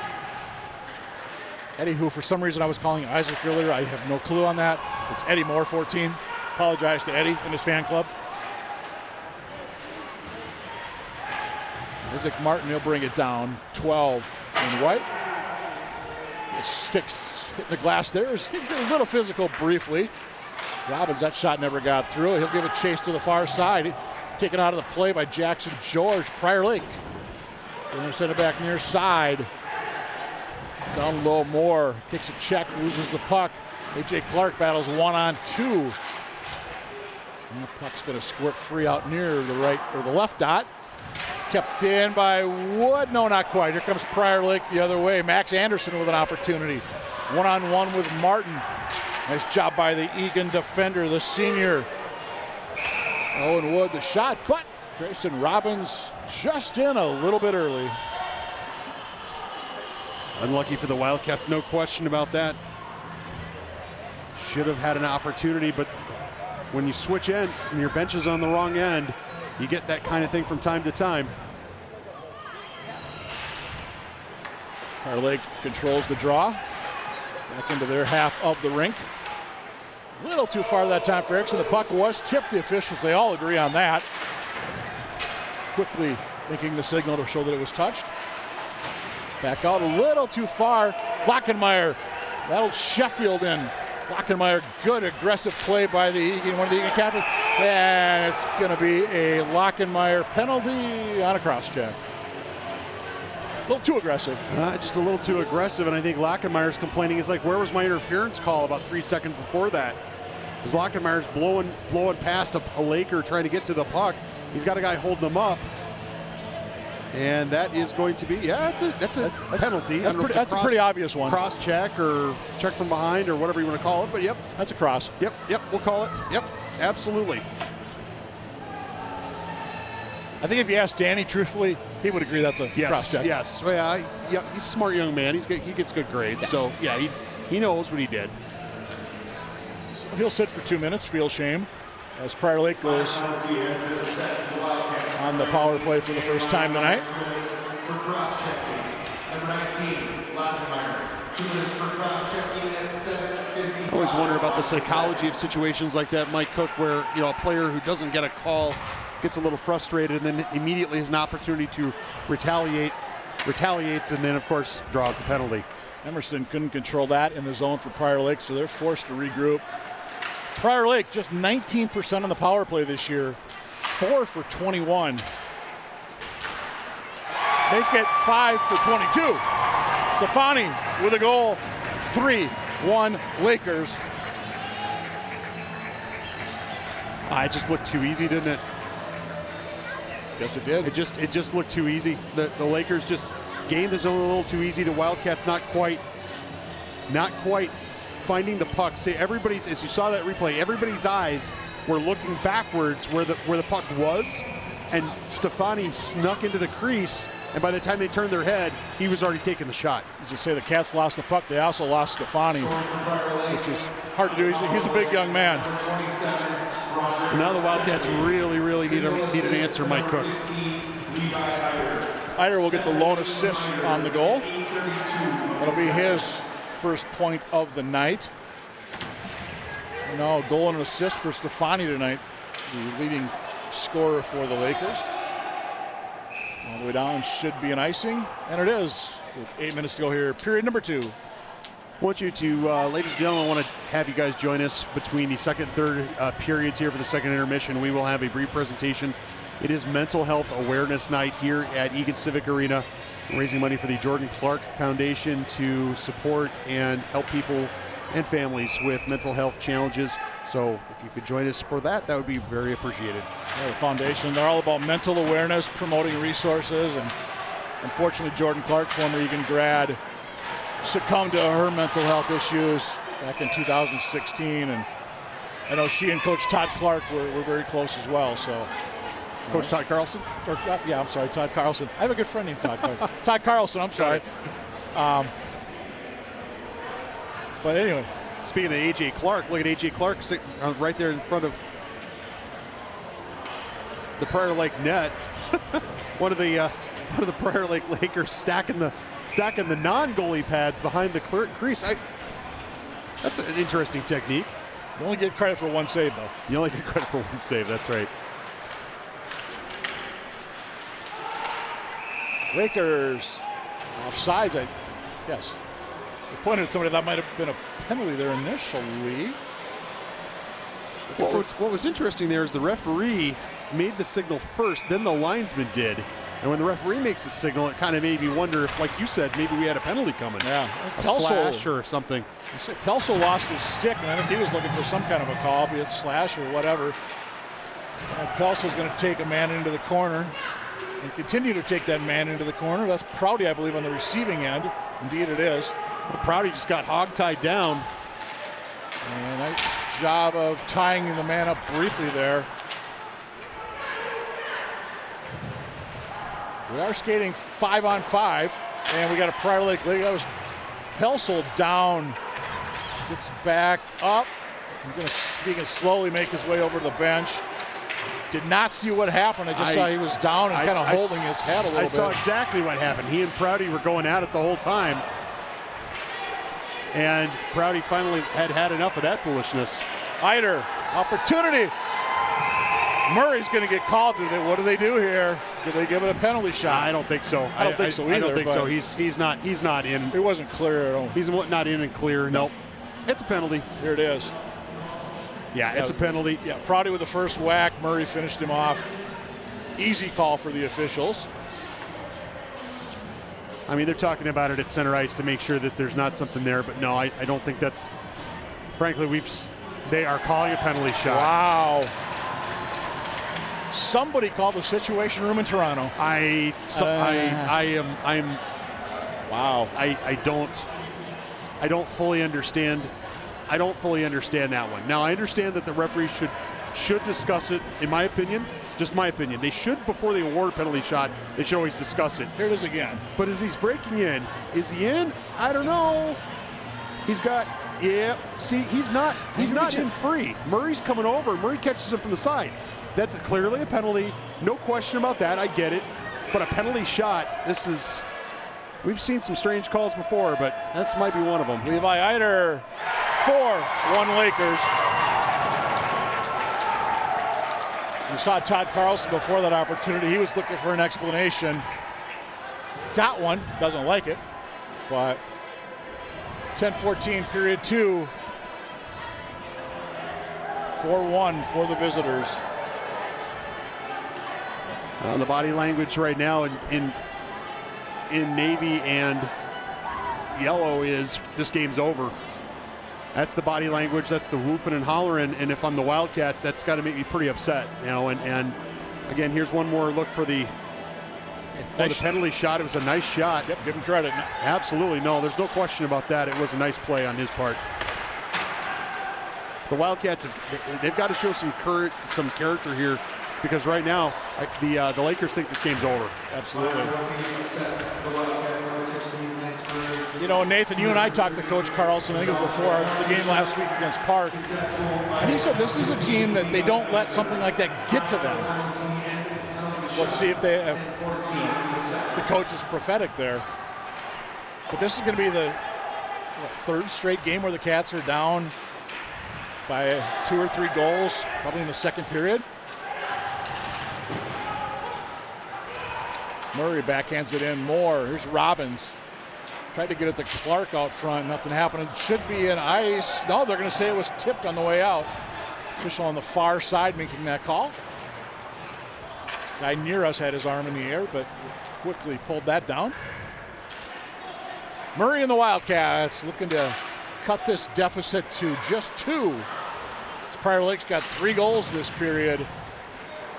Eddie, who for some reason I was calling Isaac earlier. I have no clue on that. It's Eddie Moore, 14. Apologize to Eddie and his fan club. Isaac Martin, he'll bring it down. 12 in white. The sticks hitting the glass there. It's a little physical briefly. Robbins, that shot never got through. He'll give a chase to the far side. Taken out of the play by Jackson George. Prior Lake. They're going to send it back near side. Down low, Moore kicks a check, loses the puck. A.J. Clark battles 1-on-2. And the puck's going to squirt free out near the right or the left dot. Kept in by Wood. No, not quite. Here comes Prior Lake the other way. Max Anderson with an opportunity. 1-on-1 with Martin. Nice job by the Eagan defender, the senior. Owen Wood, the shot, but Grayson Robbins just in a little bit early. Unlucky for the Wildcats, no question about that. Should have had an opportunity, but when you switch ends and your bench is on the wrong end, you get that kind of thing from time to time. Prior Lake controls the draw. Back into their half of the rink. A little too far that time for Erickson. The puck was tipped. The officials, they all agree on that. Quickly making the signal to show that it was touched. Back out a little too far. Lockenmeyer, that'll Sheffield in. Lockenmeyer, good aggressive play by the Eagan, one of the Eagan captains. And it's going to be a Lockenmeyer penalty on a cross check. A little too aggressive. Just a little too aggressive, and I think Lockenmeyer's complaining. He's like, where was my interference call about 3 seconds before that? Because Lockenmeyer's blowing past a Laker trying to get to the puck. He's got a guy holding him up. And that is going to be, that's a penalty. That's a pretty obvious one. Cross check or check from behind or whatever you want to call it, but yep. That's a cross. Yep, we'll call it. Yep, absolutely. I think if you ask Danny truthfully, he would agree that's a cross check. Yes, well, yeah, he's a smart young man. He gets good grades, yeah. So yeah, he knows what he did. So he'll sit for 2 minutes, feel shame, as Prior Lake goes on the power play for the first time tonight. For cross-checking, number 19, Lockenmeyer. 2 minutes for cross-checking at 7:50. I always wonder about the psychology of situations like that, Mike Cook, where a player who doesn't get a call gets a little frustrated and then immediately has an opportunity to retaliates, and then of course draws the penalty. Emerson couldn't control that in the zone for Prior Lake, so they're forced to regroup. Prior Lake just 19% on the power play this year, 4 for 21. Make it 5 for 22. Stefani with a goal, 3-1 Lakers. It just looked too easy, didn't it? Yes, it did. It just looked too easy. The Lakers just gained the zone a little too easy. The Wildcats not quite finding the puck. See, everybody's, as you saw that replay, everybody's eyes were looking backwards where the puck was, and Stefani snuck into the crease, and by the time they turned their head, he was already taking the shot. As you say, the Cats lost the puck. They also lost Stefani, which is hard to do. He's a big young man. Now the Wildcats really need an answer, Mike Cook. Eider will get the lone assist on the goal. That'll be his first point of the night. Now a goal and an assist for Stefani tonight, the leading scorer for the Lakers. All the way down should be an icing, and it is. With 8 minutes to go here, period number 2. I want you to, ladies and gentlemen, I want to have you guys join us between the second and third periods here for the second intermission. We will have a brief presentation. It is Mental Health Awareness Night here at Eagan Civic Arena. We're raising money for the Jordan Clark Foundation to support and help people and families with mental health challenges. So if you could join us for that, that would be very appreciated. Yeah, the foundation, they're all about mental awareness, promoting resources, and unfortunately Jordan Clark, former Eagan grad, succumbed to her mental health issues back in 2016, and I know she and Coach Todd Clark were very close as well. So, Coach Todd Carlson? Yeah, I'm sorry, Todd Carlson. I have a good friend named Todd Clark. Todd Carlson, I'm sorry. But anyway. Speaking of A.J. Clark, look at A.J. Clark sitting right there in front of the Prior Lake net. one of the Prior Lake Lakers stacking the non-goalie pads behind the crease. That's an interesting technique. You only get credit for one save, though. You only get credit for one save, that's right. Lakers offsides, yes. They pointed at somebody that might have been a penalty there initially. What was interesting there is the referee made the signal first, then the linesman did. And when the referee makes the signal, it kind of made me wonder if, like you said, maybe we had a penalty coming. Yeah. A slash or something. Kelso lost his stick, and I think he was looking for some kind of a call, be it slash or whatever. Kelso's going to take a man into the corner and continue to take that man into the corner. That's Prouty, I believe, on the receiving end. Indeed it is. Well, Prouty just got hog-tied down. And nice job of tying the man up briefly there. We are skating 5-on-5, and we got a Prior Lake. That was Pelsel down, gets back up. He can slowly make his way over to the bench. Did not see what happened. I just saw he was down and kind of holding his head a little bit. I saw exactly what happened. He and Prouty were going at it the whole time. And Prouty finally had enough of that foolishness. Eider, opportunity. Murray's going to get called. What do they do here? Do they give it a penalty shot? I don't think so. I don't think so either. I don't think so. He's not in. It wasn't clear at all. He's not in and clear. Nope. It's a penalty. Here it is. Yeah, it's a penalty. Yeah, Prouty with the first whack. Murray finished him off. Easy call for the officials. I mean, they're talking about it at center ice to make sure that there's not something there, but no, I don't think that's. Frankly, they are calling a penalty shot. Wow. Somebody called the Situation Room in Toronto. I'm. Wow. I don't fully understand. I don't fully understand that one. Now I understand that the referee should discuss it. In my opinion, just my opinion, they should, before they award a penalty shot, they should always discuss it. Here it is again. But as he's breaking in, is he in? I don't know. He's got. Yeah. See, he's not in free. Murray's coming over. Murray catches him from the side. That's clearly a penalty. No question about that. I get it. But a penalty shot, we've seen some strange calls before, but that might be one of them. Levi Eider, 4-1 Lakers. You saw Todd Carlson before that opportunity. He was looking for an explanation. Got one. Doesn't like it. But 10-14, period 2. 4-1 for the visitors. The body language right now in navy and yellow is this game's over. That's the body language. That's the whooping and hollering. And if I'm the Wildcats, that's got to make me pretty upset. And again, here's one more look for the penalty shot. It was a nice shot. Yep, give him credit. Absolutely, no. There's no question about that. It was a nice play on his part. The Wildcats they've got to show some character here, because right now the Lakers think this game's over. Absolutely. You know, Nathan, you and I talked to Coach Carlson, I think it was before the game last week against Park, and he said this is a team that they don't let something like that get to them. Let's see if they have, the coach is prophetic there. But this is going to be the third straight game where the Cats are down by 2 or 3 goals, probably in the second period. Murray backhands it in more. Here's Robbins. Tried to get it to Clark out front. Nothing happened. It should be an ice. No, they're going to say it was tipped on the way out. Official on the far side making that call. Guy near us had his arm in the air, but quickly pulled that down. Murray and the Wildcats looking to cut this deficit to just 2. Prior Lake's got 3 goals this period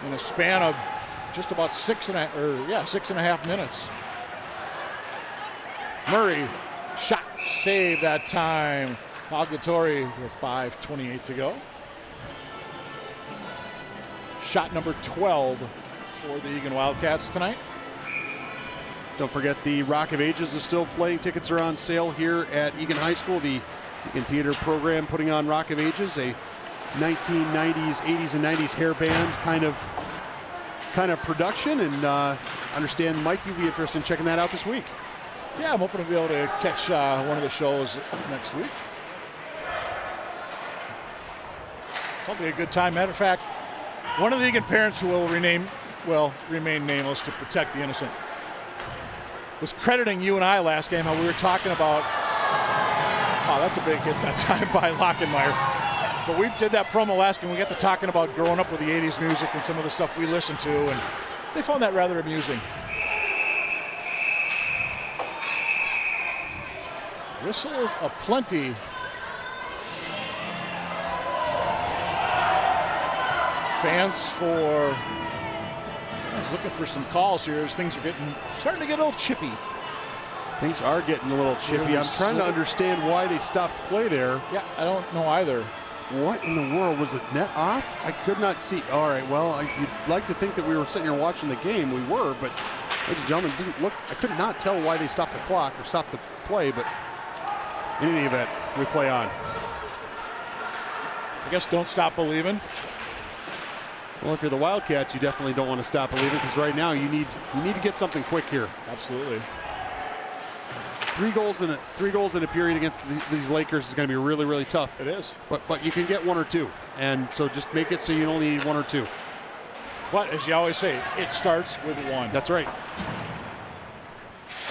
in a span of just about 6.5 minutes. Murray, shot, save that time. Coglatori with 5:28 to go. Shot number 12 for the Eagan Wildcats tonight. Don't forget the Rock of Ages is still playing. Tickets are on sale here at Eagan High School. The Eagan Theater program putting on Rock of Ages, a 1990s, 80s, and 90s hair band kind of production. And understand, Mike, you'd be interested in checking that out this week. Yeah, I'm hoping to be able to catch one of the shows next week. Sounds like a good time. Matter of fact, one of the Eagan parents who will remain nameless to protect the innocent was crediting you and I last game how we were talking about, oh, that's a big hit that time by Lockenmeyer. But we did that promo last game. We got to talking about growing up with the 80s music and some of the stuff we listened to, and they found that rather amusing. Whistles aplenty. Fans for, I was looking for some calls here as things are starting to get a little chippy. Things are getting a little chippy. I'm trying to understand why they stopped play there. Yeah, I don't know either. What in the world? Was the net off? I could not see. All right, well, you'd like to think that we were sitting here watching the game. We were, but ladies and gentlemen, didn't look. I could not tell why they stopped the clock or stopped the play, but in any event, we play on. I guess don't stop believing. Well, if you're the Wildcats, you definitely don't want to stop believing, because right now you need to get something quick here. Absolutely. 3 goals in a period against these Lakers is going to be really, really tough. It is. But you can get 1 or 2, and so just make it so you only need 1 or 2. But as you always say, it starts with 1. That's right.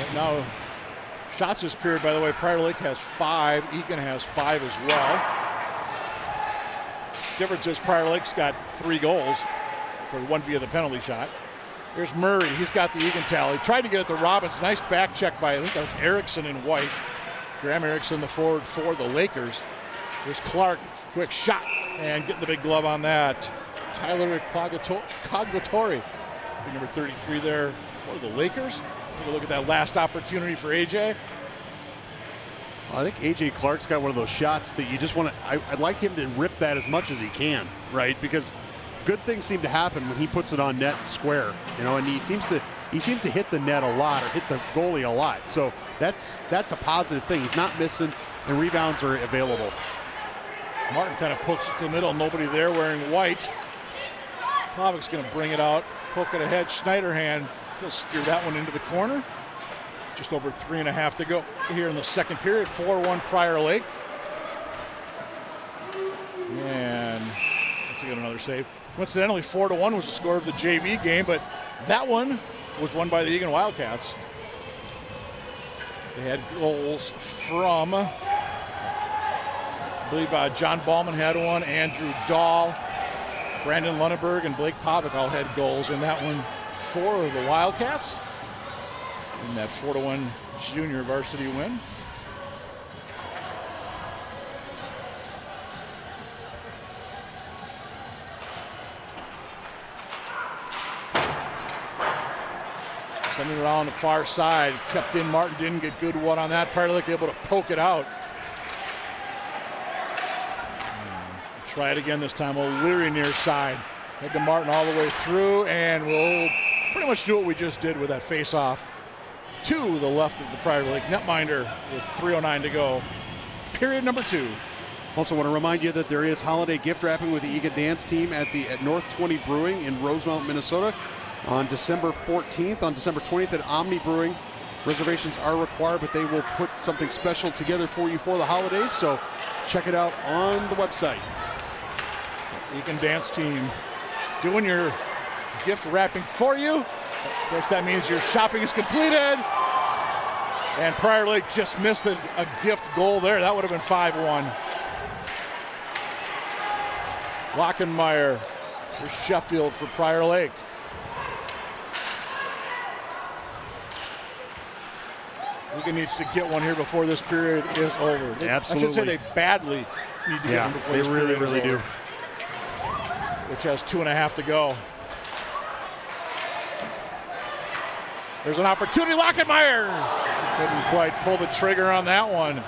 And now, shots this period, by the way, Prior Lake has 5. Eagan has 5 as well. Difference is Prior Lake's got 3 goals, for 1 via the penalty shot. Here's Murray. He's got the Eagan tally. Tried to get it to Robbins. Nice back check by, I think that was Erickson in white. Graham Erickson, the forward for the Lakers. There's Clark. Quick shot. And getting the big glove on that. Tyler Coglatori, number 33 there for the Lakers. Take a look at that last opportunity for AJ. I think AJ Clark's got one of those shots that you just want to. I'd like him to rip that as much as he can, right? Because good things seem to happen when he puts it on net square, and he seems to hit the net a lot or hit the goalie a lot. So that's a positive thing. He's not missing, and rebounds are available. Martin kind of pokes it to the middle. Nobody there wearing white. Plavic's going to bring it out, poke it ahead. Schneiderhan, he'll steer that one into the corner. Just over 3.5 to go here in the second period. 4-1 Prior Lake. And let's get another save. Coincidentally, 4-1 was the score of the JV game, but that one was won by the Eagan Wildcats. They had goals from, I believe John Ballman had one, Andrew Dahl, Brandon Lunneberg, and Blake Pavic all had goals in that one for the Wildcats in that 4-1 junior varsity win. Sending it around the far side, kept in. Martin didn't get good one on that part. Like able to poke it out. And try it again this time. O'Leary near side. Head to Martin all the way through, and we'll pretty much do what we just did with that face-off to the left of the Prior Lake netminder with 3:09 to go. Period number 2. Also want to remind you that there is holiday gift wrapping with the Eagan dance team at North 20 Brewing in Rosemount, Minnesota. on December 14th. On December 20th at Omni Brewing. Reservations are required, but they will put something special together for you for the holidays, so check it out on the website. Eagan dance team doing your gift wrapping for you. Of course, that means your shopping is completed. And Prior Lake just missed a gift goal there. That would have been 5-1. Lockenmeyer for Sheffield for Prior Lake. Eagan needs to get one here before this period is over. Absolutely. I should say they badly need to get one before this period is over. They really do. Which has 2.5 to go. There's an opportunity, Lockenmeyer! Couldn't quite pull the trigger on that one.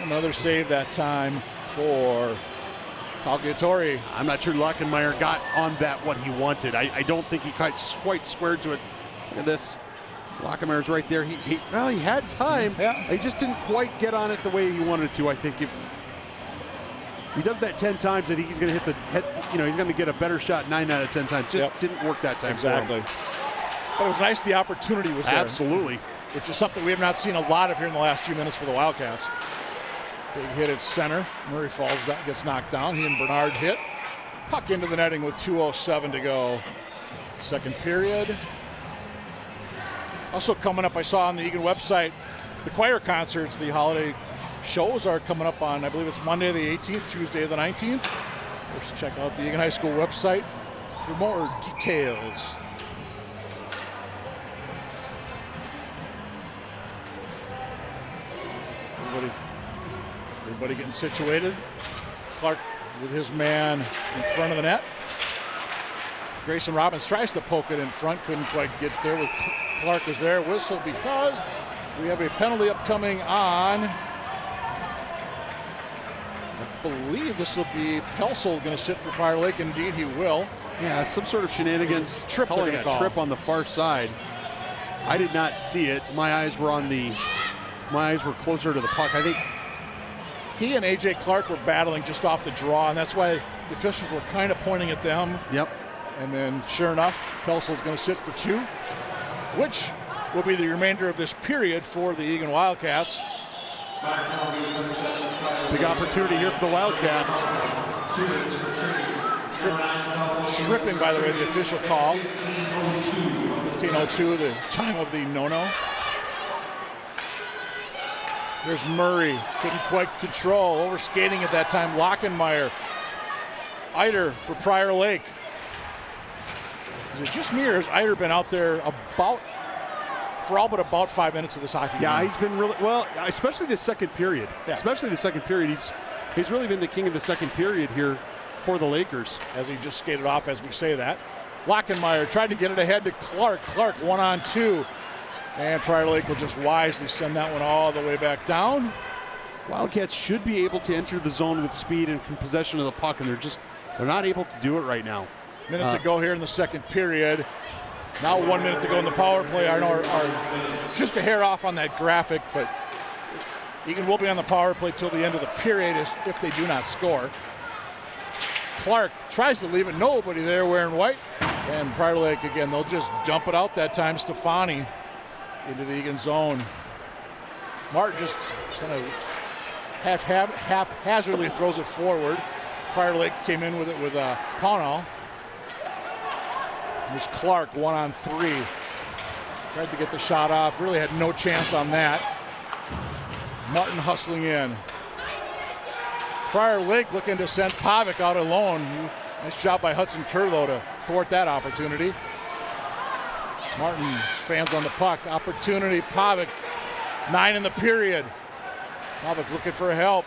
Another save that time for Calciatori. I'm not sure Lockenmeyer got on that what he wanted. I don't think he quite squared to it. Look at this. Lockenmeyer's right there. He had time. Yeah. He just didn't quite get on it the way he wanted to. I think if he does that 10 times, I think he's going to hit the head. You know, he's going to get a better shot 9 out of 10 times. Just didn't work that time. Exactly. But it was nice the opportunity was there. Absolutely. Which is something we have not seen a lot of here in the last few minutes for the Wildcats. Big hit at center. Murray falls down, gets knocked down. He and Bernard hit. Puck into the netting with 2:07 to go. Second period. Also coming up, I saw on the Eagan website, the choir concerts, the holiday shows are coming up on, I believe it's Monday the 18th, Tuesday the 19th. Let's check out the Eagan High School website for more details. Everybody getting situated. Clark with his man in front of the net. Grayson Robbins tries to poke it in front, couldn't quite get there. With Clark is there, whistle because we have a penalty upcoming on, I believe this will be Pelsel going to sit for Prior Lake. Indeed, he will. Yeah, some sort of shenanigans. Trip Calling a trip on the far side. I did not see it. My eyes were closer to the puck. I think he and AJ Clark were battling just off the draw, and that's why the officials were kind of pointing at them. Yep. And then, sure enough, Pelsel's going to sit for 2, which will be the remainder of this period for the Eagan Wildcats. Big opportunity here for the Wildcats. Tripping, by the way, the official call. 15:02, the time of the no-no. There's Murray, couldn't quite control, overskating at that time. Lockenmeyer, Eider for Prior Lake. Is it just me, or has Eider been out there for all but about 5 minutes of this hockey game? Yeah, he's been really well, especially the second period. Yeah. Especially the second period. He's really been the king of the second period here for the Lakers. As he just skated off as we say that. Lockenmeyer tried to get it ahead to Clark. Clark 1-on-2. And Prior Lake will just wisely send that one all the way back down. Wildcats should be able to enter the zone with speed and possession of the puck, and they're not able to do it right now. Minute to go here in the second period. Now 1 minute to go in the power play. I know are just a hair off on that graphic, but Eagan will be on the power play till the end of the period if they do not score. Clark tries to leave it. Nobody there wearing white. And Prior Lake, again, they'll just dump it out that time. Stefani into the Eagan zone. Martin just kind of haphazardly throws it forward. Prior Lake came in with it with Pownall. There's Clark 1-on-3. Tried to get the shot off. Really had no chance on that. Martin hustling in. Prior Lake looking to send Pavic out alone. Nice job by Hudson Curlow to thwart that opportunity. Martin fans on the puck. Opportunity, Pavic. 9 in the period. Pavic looking for help.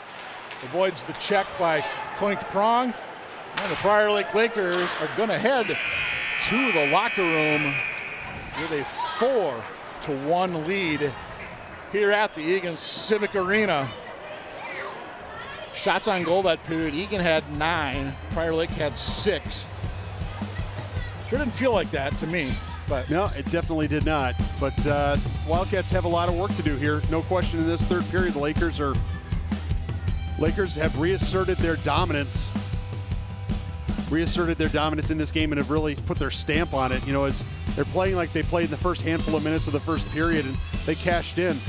Avoids the check by Koink Prong. And the Prior Lake Lakers are going to head to the locker room with a 4-1 lead here at the Eagan Civic Arena. Shots on goal that period. Eagan had 9. Prior Lake had 6. Sure didn't feel like that to me. But no, it definitely did not. But Wildcats have a lot of work to do here. No question in this third period. The Lakers have reasserted their dominance. reasserted their dominance in this game and have really put their stamp on it. You know, as they're playing like they played in the first handful of minutes of the first period, and they cashed in.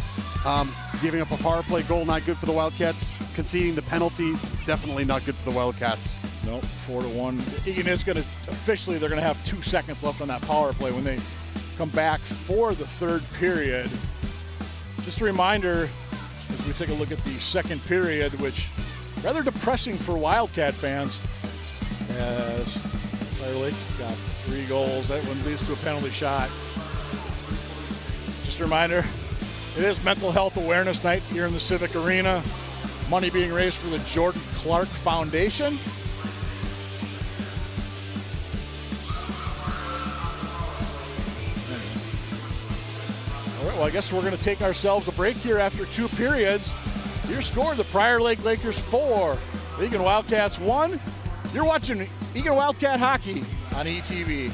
Giving up a power play goal, not good for the Wildcats. Conceding the penalty, definitely not good for the Wildcats. Nope, 4-1. Eagan is going to, officially, they're going to have 2 seconds left on that power play when they come back for the third period. Just a reminder, as we take a look at the second period, which rather depressing for Wildcat fans, as Fire Lake got 3 goals. That one leads to a penalty shot. Just a reminder, it is Mental Health Awareness Night here in the Civic Arena. Money being raised for the Jordan Clark Foundation. All right, well, I guess we're going to take ourselves a break here after 2 periods. Your score, the Prior Lake Lakers 4, Eagan Wildcats 1. You're watching Eagan Wildcat Hockey on ETV.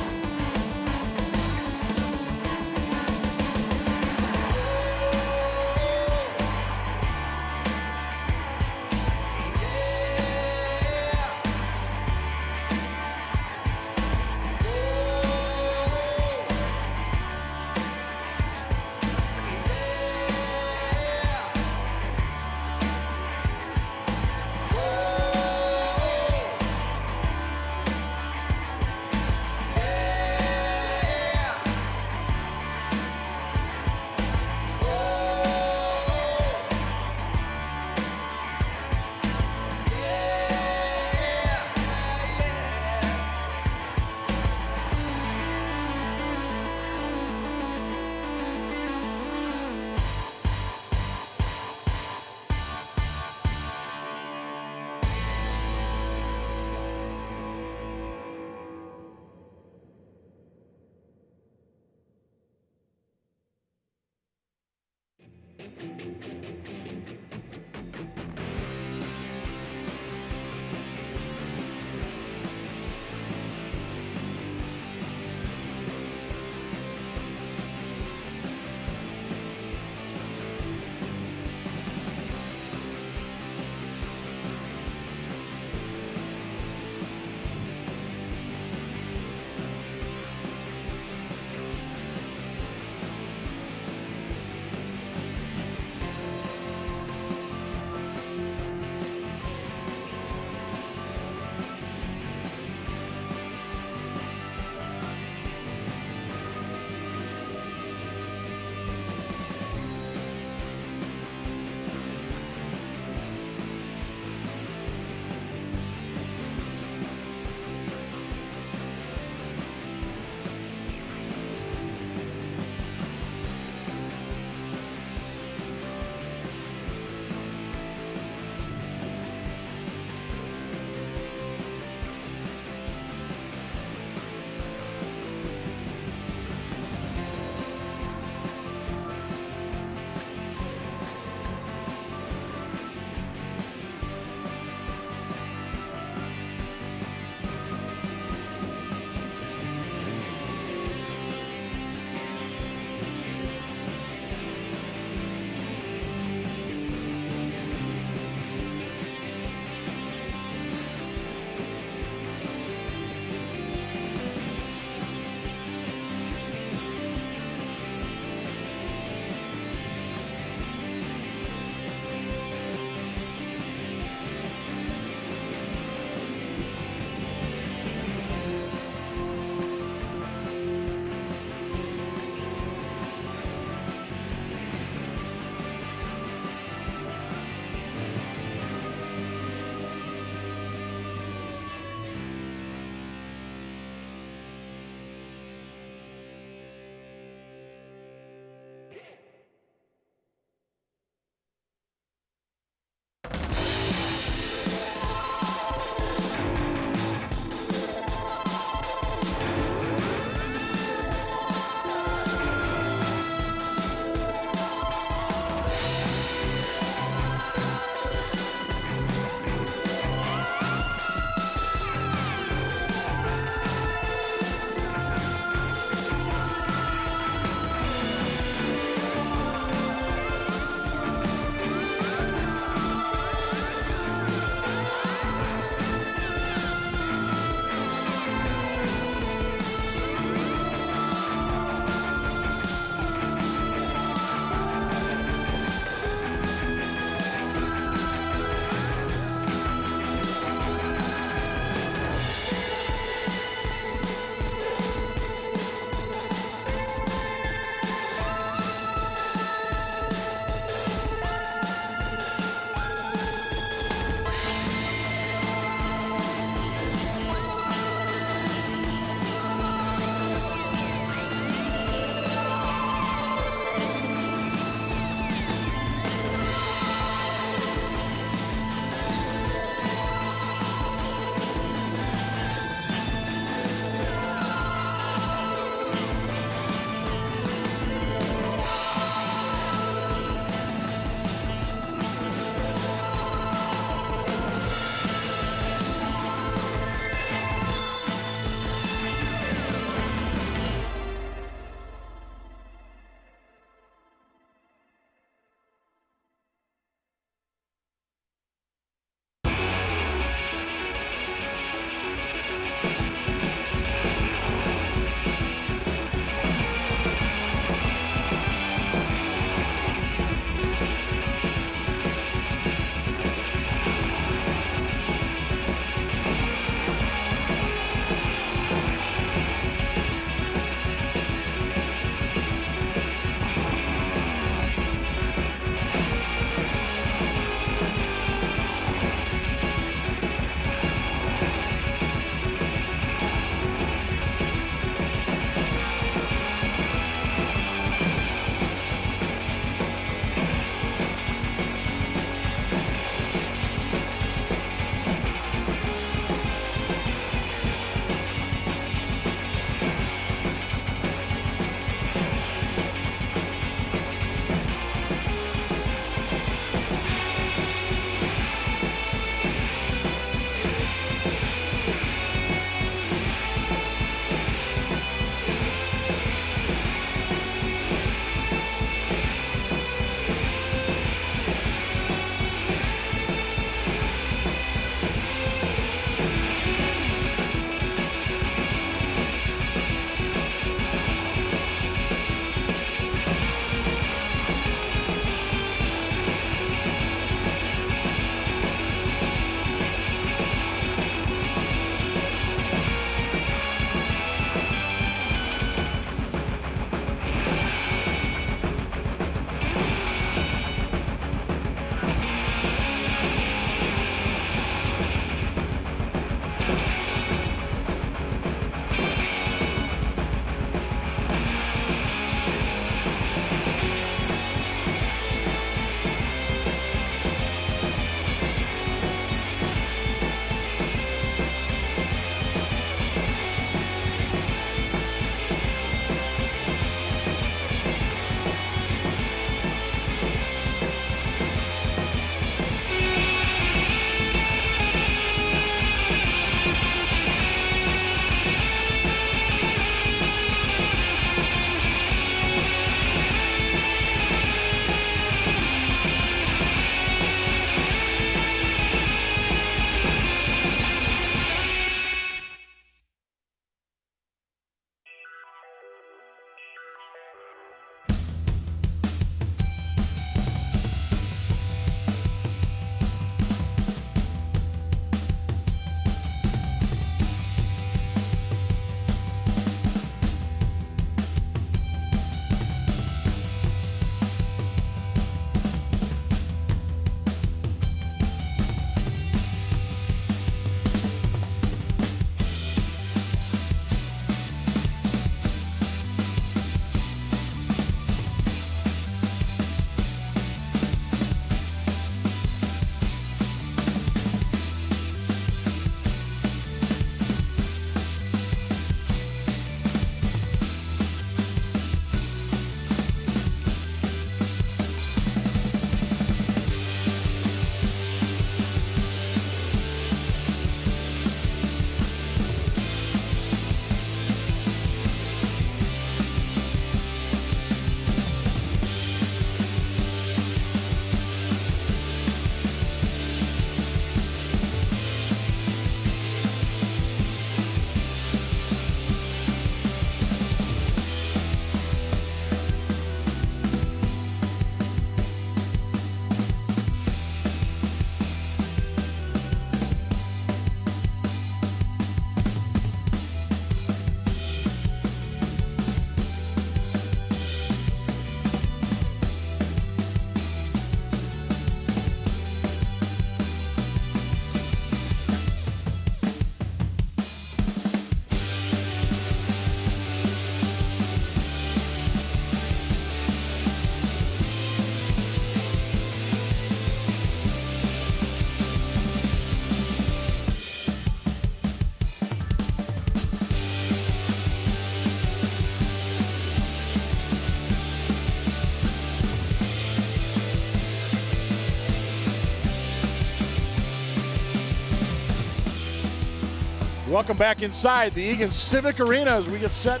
Welcome back inside the Eagan Civic Arena as we get set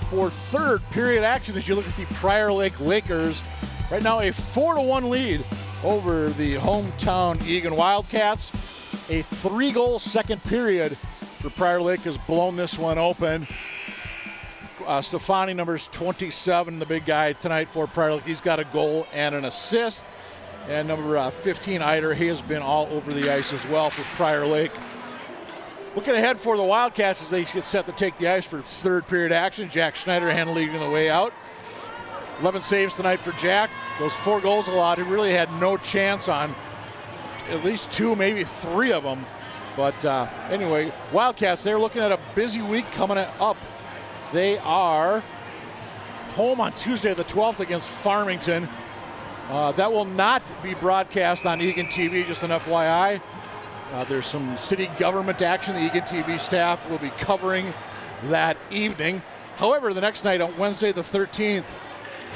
for third period action as you look at the Prior Lake Lakers. Right now a 4-1 lead over the hometown Eagan Wildcats. A 3-goal second period for Prior Lake has blown this one open. Stefani, numbers 27, the big guy tonight for Prior Lake. He's got a goal and an assist. And number 15, Eider, he has been all over the ice as well for Prior Lake. Looking ahead for the Wildcats as they get set to take the ice for third period action. Jack Schneider handling the way out. 11 saves tonight for Jack. Those 4 goals allowed, he really had no chance on at least 2, maybe 3 of them. But anyway, Wildcats, they're looking at a busy week coming up. They are home on Tuesday the 12th against Farmington. That will not be broadcast on Eagan TV, just an FYI. There's some city government action. The Eagan TV staff will be covering that evening. However, the next night on Wednesday the 13th,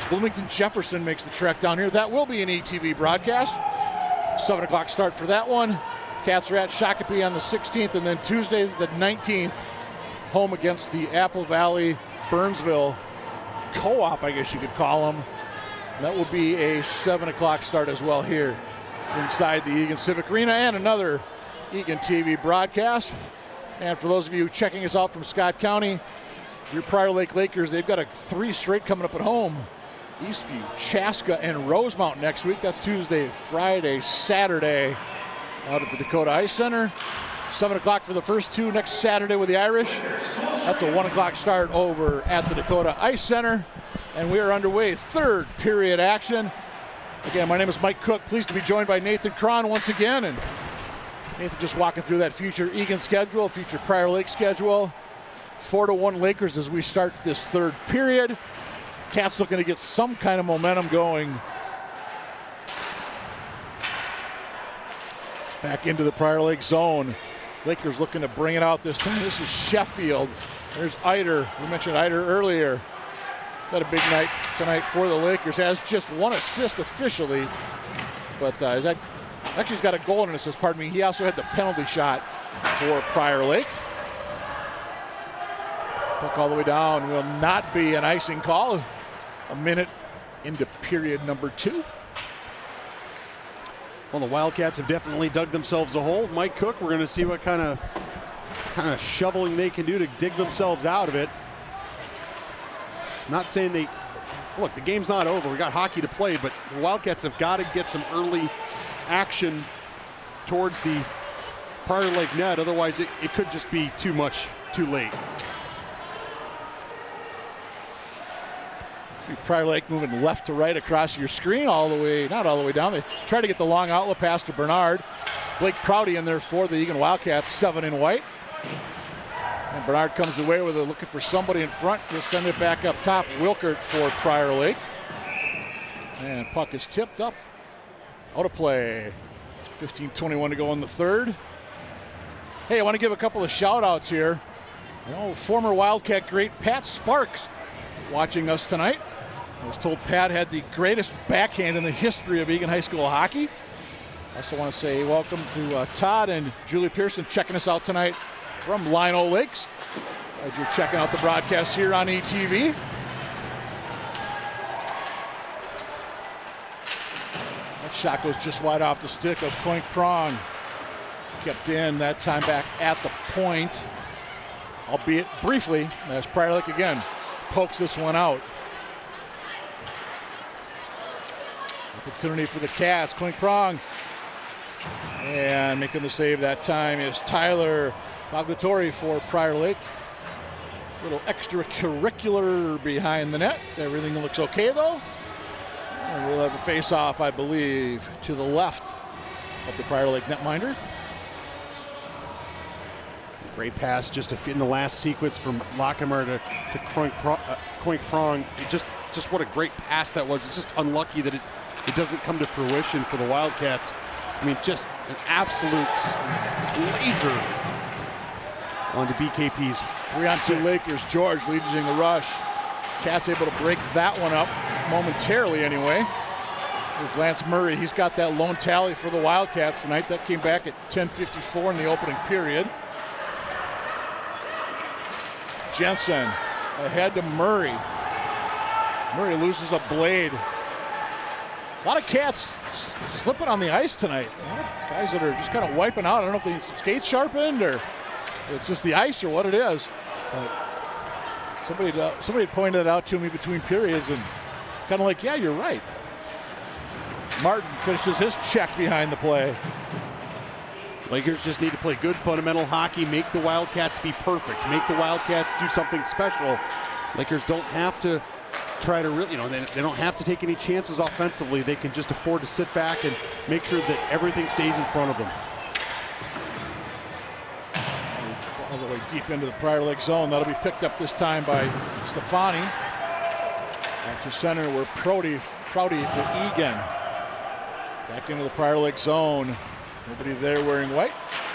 Bloomington Jefferson makes the trek down here. That will be an ETV broadcast. 7 o'clock start for that one. Cats are at Shakopee on the 16th, and then Tuesday the 19th, home against the Apple Valley Burnsville Co-op, I guess you could call them. That will be a 7 o'clock start as well here inside the Eagan Civic Arena, and another Eagan TV broadcast. And for those of you checking us out from Scott County, your Prior Lake Lakers, they've got 3 straight coming up at home. Eastview, Chaska, and Rosemount next week. That's Tuesday, Friday, Saturday out at the Dakota Ice Center. 7 o'clock for the first 2 next Saturday with the Irish. That's a 1 o'clock start over at the Dakota Ice Center. And we are underway, third period action. Again, my name is Mike Cook. Pleased to be joined by Nathan Cron once again. And Nathan just walking through that future Eagan schedule, future Prior Lake schedule. 4-1 Lakers as we start this third period. Cats looking to get some kind of momentum going. Back into the Prior Lake zone. Lakers looking to bring it out this time. This is Sheffield. There's Eider. We mentioned Eider earlier. Got a big night tonight for the Lakers. Has just 1 assist officially. But he's got a goal and an assist, pardon me. He also had the penalty shot for Prior Lake. Puck all the way down. Will not be an icing call. A minute into period number 2. Well, the Wildcats have definitely dug themselves a hole. Mike Cook, we're going to see what kind of shoveling they can do to dig themselves out of it. Not saying look, the game's not over. We got hockey to play, but the Wildcats have got to get some early action towards the Prior Lake net. Otherwise, it could just be too much, too late. Prior Lake moving left to right across your screen not all the way down. They try to get the long outlet pass to Bernard. Blake Prouty in there for the Eagan Wildcats, 7 in white. And Bernard comes away with it, looking for somebody in front to send it back up top. Wilkert for Prior Lake. And puck is tipped up. Out of play. 15:21 to go in the third. Hey, I want to give a couple of shout outs here. Former Wildcat great Pat Sparks watching us tonight. I was told Pat had the greatest backhand in the history of Eagan High School hockey. I also want to say welcome to Todd and Julie Pearson checking us out tonight from Lino Lakes. As you're checking out the broadcast here on ETV. That shot goes just wide off the stick of Koink Prong. Kept in that time back at the point, albeit briefly, as Prior Lake again pokes this one out. Opportunity for the Cats. Koink Prong. And making the save that time is Tyler Poglatori for Prior Lake. A little extracurricular behind the net. Everything looks okay though. And we'll have a face-off, I believe, to the left of the Prior Lake netminder. Great pass just in the last sequence from Lackamer to Koink Prong. Just what a great pass that was. It's just unlucky that it doesn't come to fruition for the Wildcats. I mean, just an absolute laser onto BKP's 3-on-2 Lakers. George leading the rush. Cats able to break that one up momentarily anyway. There's Lance Murray. He's got that lone tally for the Wildcats tonight. That came back at 10:54 in the opening period. Jensen ahead to Murray. Murray loses a blade. A lot of Cats slipping on the ice tonight. Guys that are just kind of wiping out. I don't know if the skates sharpened or it's just the ice or what it is. But somebody pointed it out to me between periods and kind of like, yeah, you're right. Martin finishes his check behind the play. Lakers just need to play good fundamental hockey, make the Wildcats be perfect, make the Wildcats do something special. Lakers don't have to try to really, they don't have to take any chances offensively. They can just afford to sit back and make sure that everything stays in front of them. All the way deep into the Prior Lake zone. That'll be picked up this time by Stefani. Back to center where Prouty for Eagan. Back into the Prior Lake zone. Nobody there wearing white.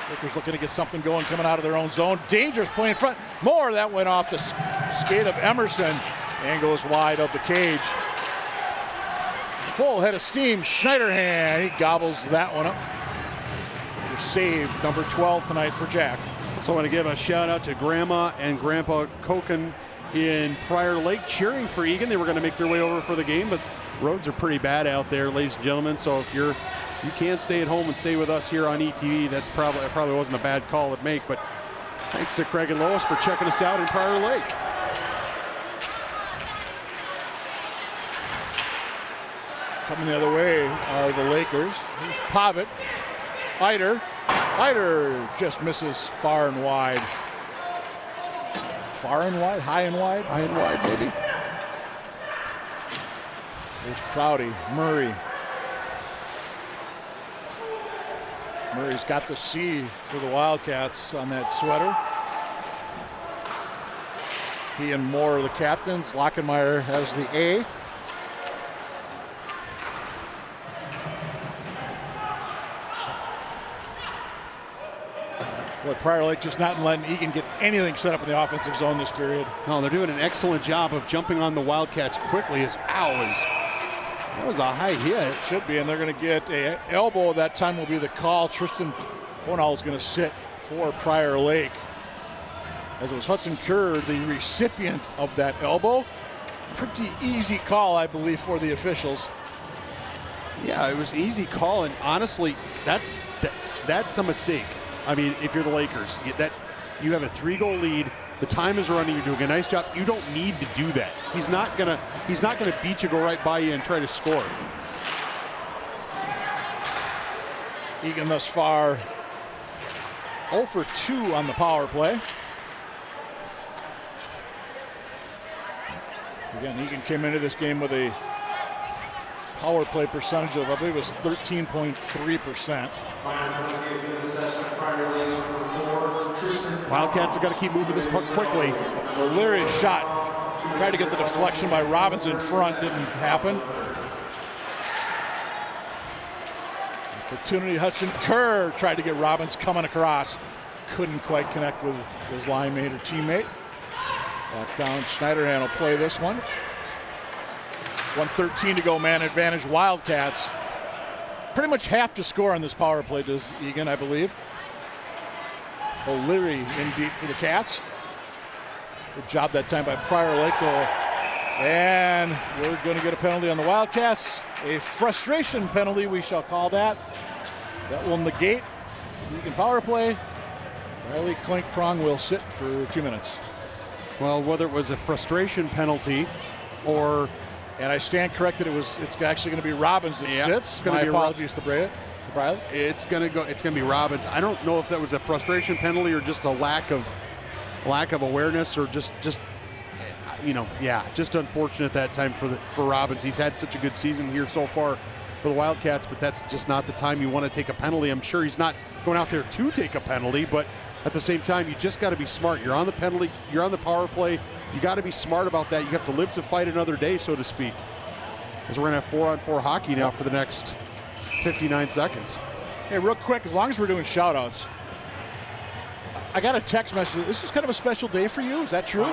Lakers looking to get something going coming out of their own zone. Dangerous play in front. More, that went off the skate of Emerson and goes wide of the cage. Full head of steam. Schneiderhan, he gobbles that one up. Save number 12 tonight for Jack. So I want to give a shout out to Grandma and Grandpa Koken in Prior Lake cheering for Eagan. They were going to make their way over for the game, but roads are pretty bad out there, ladies and gentlemen. So if you can stay at home and stay with us here on ETV, that probably wasn't a bad call to make. But thanks to Craig and Lois for checking us out in Prior Lake. Coming the other way are the Lakers. Here's Pavitt. Eider just misses far and wide. Far and wide? High and wide? High and wide, maybe. There's Prouty. Murray. Murray's got the C for the Wildcats on that sweater. He and Moore are the captains. Lockenmeyer has the A. Boy, Prior Lake just not letting Eagan get anything set up in the offensive zone this period. No, they're doing an excellent job of jumping on the Wildcats quickly. That was a high hit. It should be, and they're going to get an elbow. That time will be the call. Tristan Bonal is going to sit for Prior Lake. As it was Hudson Kerr, the recipient of that elbow. Pretty easy call, I believe, for the officials. Yeah, it was an easy call, and honestly, that's a mistake. I mean, if you're the Lakers, you have a 3-goal lead. The time is running. You're doing a nice job. You don't need to do that. He's not gonna beat you, go right by you, and try to score. Eagan thus far 0 for 2 on the power play. Again, Eagan came into this game with a power play percentage of, I believe it was 13.3%. Wildcats have got to keep moving this puck quickly. O'Leary's shot. Tried to get the deflection by Robbins in front. Didn't happen. Opportunity, Hudson Kerr tried to get Robbins coming across. Couldn't quite connect with his line mate or teammate. Back down, Schneiderhan will play this one. 1:13 to go, man advantage Wildcats. Pretty much have to score on this power play, does Eagan, I believe. O'Leary in deep for the Cats. Good job that time by Prior Lake goal. And we're going to get a penalty on the Wildcats. A frustration penalty, we shall call that. That will negate Eagan power play. Riley Klink-Prong will sit for 2 minutes. Well, whether it was a frustration penalty or... And I stand corrected, it's actually going to be Robbins that sits. My apologies to Bray. It's going to be Robbins. I don't know if that was a frustration penalty or just a lack of awareness, or just unfortunate that time for Robbins. He's had such a good season here so far for the Wildcats, but that's just not the time you want to take a penalty. I'm sure he's not going out there to take a penalty, but at the same time, you just got to be smart. You're on the penalty, you're on the power play. You got to be smart about that. You have to live to fight another day, so to speak. As we're going to have 4-on-4 hockey now for the next 59 seconds. Hey, real quick, as long as we're doing shout-outs, I got a text message. This is kind of a special day for you. Is that true? It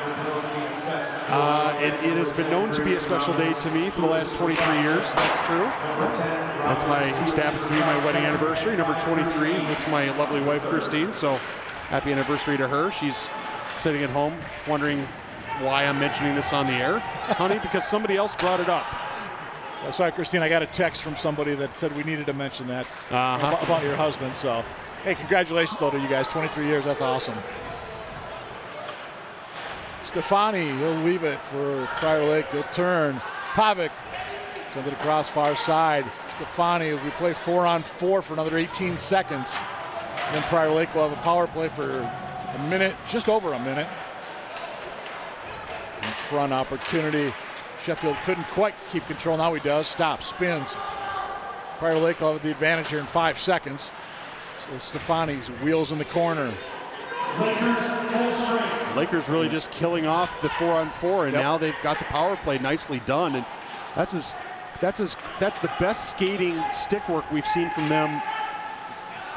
has been known to be a special day to me for the last 23 years. That's true. That's just happens to be my wedding anniversary, number 23, with my lovely wife, Christine. So happy anniversary to her. She's sitting at home wondering why I'm mentioning this on the air, honey, because somebody else brought it up. Sorry, Christine, I got a text from somebody that said we needed to mention that about your husband. So, hey, congratulations, though, to you guys. 23 years, that's awesome. Stefani, he'll leave it for Prior Lake. They'll turn. Pavic sends it across far side. Stefani, we play 4-on-4 for another 18 seconds. And then Prior Lake will have a power play for a minute, just over a minute. In front opportunity. Sheffield couldn't quite keep control. Now he does. Stops, spins. Prior Lake will have the advantage here in 5 seconds. So Stefani's wheels in the corner. Lakers really just killing off the 4-on-4, and now they've got the power play nicely done. And that's the best skating stick work we've seen from them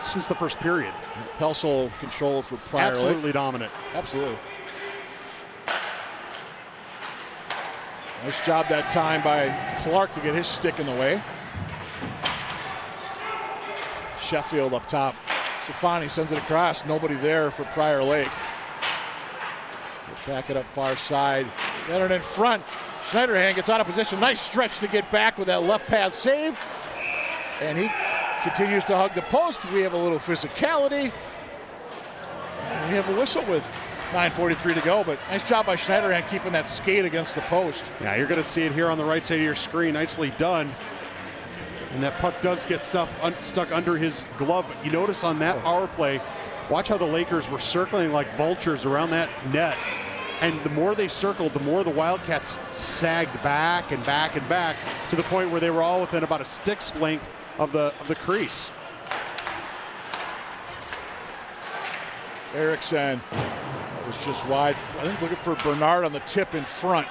since the first period. Pelsel control for Prior Lake. Absolutely dominant. Absolutely. Nice job that time by Clark to get his stick in the way. Sheffield up top. Stefani sends it across. Nobody there for Prior Lake. We'll back it up far side. Get it in front. Schneiderhan gets out of position. Nice stretch to get back with that left pass save. And he continues to hug the post. We have a little physicality. And we have a whistle with 9:43 to go, but nice job by Schneiderhan keeping that skate against the post. Yeah, you're going to see it here on the right side of your screen. Nicely done. And that puck does get stuck under his glove. But you notice on that power play, watch how the Lakers were circling like vultures around that net. And the more they circled, the more the Wildcats sagged back and back and back to the point where they were all within about a stick's length of the crease. Erickson was just wide. I think looking for Bernard on the tip in front.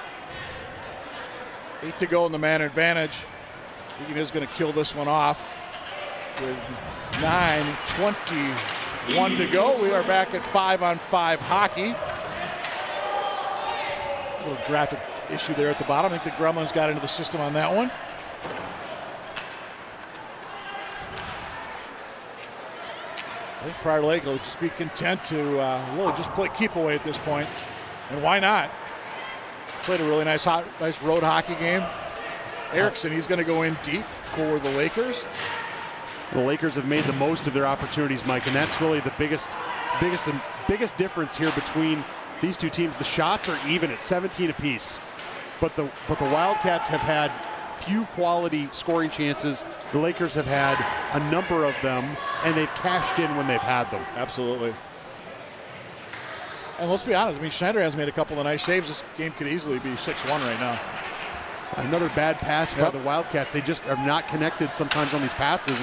8 to go in the man advantage. Eagan is going to kill this one off with 9:21 to go. We are back at 5-on-5 hockey. A little graphic issue there at the bottom. I think the Gremlins got into the system on that one. I think Prior Lake will just be content to really just play keep away at this point. And why not? Played a really nice road hockey game. Erickson, he's going to go in deep for the Lakers. The Lakers have made the most of their opportunities, Mike, and that's really the biggest difference here between these two teams. The shots are even at 17 apiece, but the Wildcats have had few quality scoring chances. The Lakers have had a number of them, and they've cashed in when they've had them. Absolutely. And let's be honest, I mean, Schneider has made a couple of nice saves. This game could easily be 6-1 right now. Another bad pass by the Wildcats. They just are not connected sometimes on these passes.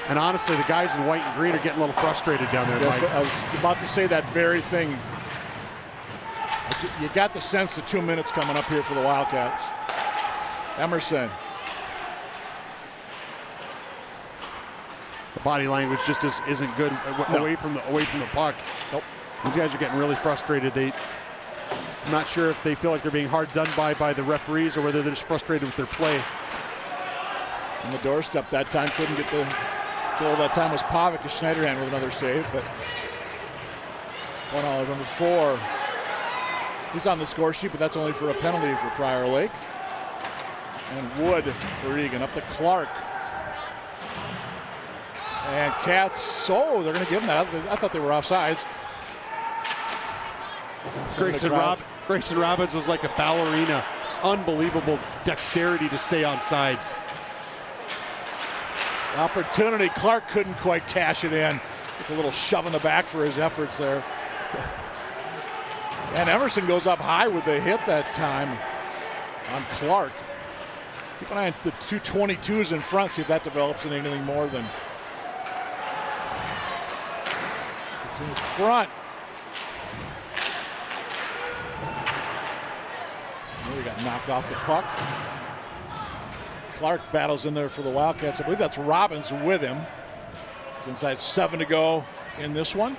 And honestly, the guys in white and green are getting a little frustrated down there, Yes, Mike. I was about to say that very thing. You got the sense the 2 minutes coming up here for the Wildcats. Emerson. The body language just isn't good away from the puck. Nope. These guys are getting really frustrated. I'm not sure if they feel like they're being hard done by the referees or whether they're just frustrated with their play. On the doorstep that time, couldn't get the goal. That time was Pavic and Schneiderhan with another save, but $1 number 4. He's on the score sheet, but that's only for a penalty for Prior Lake. And Wood for Eagan. Up to Clark. And Cats, they're going to give him that. I thought they were offsides. Grayson Robbins was like a ballerina. Unbelievable dexterity to stay on sides. Opportunity. Clark couldn't quite cash it in. It's a little shove in the back for his efforts there. And Emerson goes up high with the hit that time on Clark. Keep an eye on the 222s in front, see if that develops into anything more than in front. He got knocked off the puck. Clark battles in there for the Wildcats. I believe that's Robbins with him. It's inside 7 to go in this one.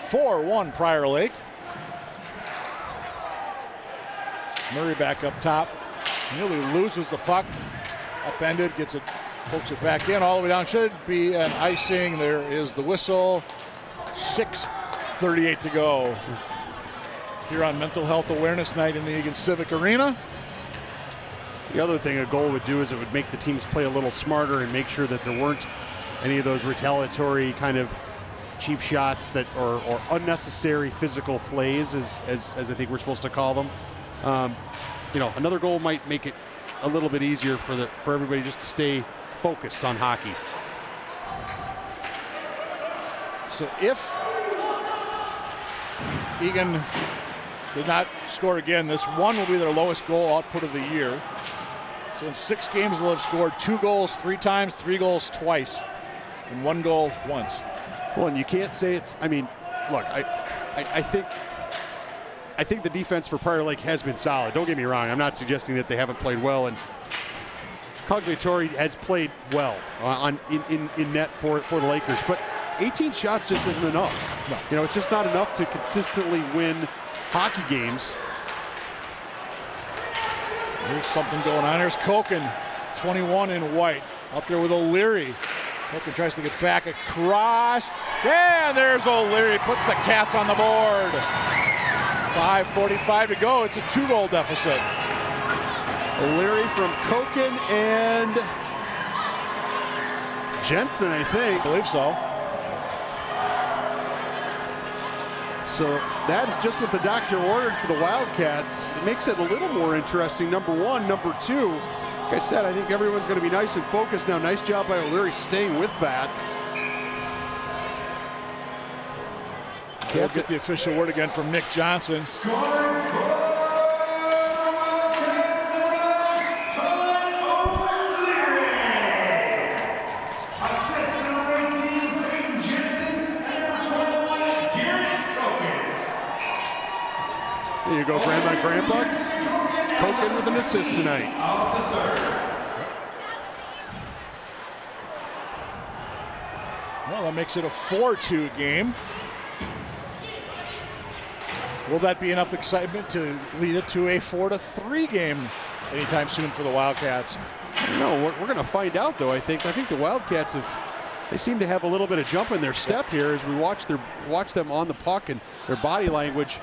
4-1 Prior Lake. Murray back up top. Nearly loses the puck. Upended, gets it, pokes it back in all the way down. Should be an icing. There is the whistle. 6:38 to go. here on Mental Health Awareness Night in the Eagan Civic Arena. The other thing a goal would do is it would make the teams play a little smarter and make sure that there weren't any of those retaliatory kind of cheap shots that or unnecessary physical plays, as I think we're supposed to call them. Another goal might make it a little bit easier for everybody just to stay focused on hockey. So if Eagan did not score again, this one will be their lowest goal output of the year. So in 6 games, they'll have scored 2 goals 3 times, 3 goals twice, and 1 goal once. Well, and you can't say it's, look, I think the defense for Prior Lake has been solid. Don't get me wrong. I'm not suggesting that they haven't played well, and Cogliatore has played well in net for the Lakers, but 18 shots just isn't enough. No. It's just not enough to consistently win hockey games. There's something going on. There's Koken, 21 in white, out there with O'Leary. Koken tries to get back across. Yeah, and there's O'Leary, puts the Cats on the board. 5:45 to go. It's a 2-goal deficit. O'Leary from Koken and Jensen, I think. I believe so. So that is just what the doctor ordered for the Wildcats. It makes it a little more interesting, number one. Number two, like I said, I think everyone's going to be nice and focused now. Nice job by O'Leary staying with that. We'll get the official word again from Nick Johnson. There you go, Grandpa. Koken with an assist tonight. Well, that makes it a 4-2 game. Will that be enough excitement to lead it to a 4-3 game anytime soon for the Wildcats? No, we're going to find out, though. I think the Wildcats they seem to have a little bit of jump in their step here as we watch them on the puck and their body language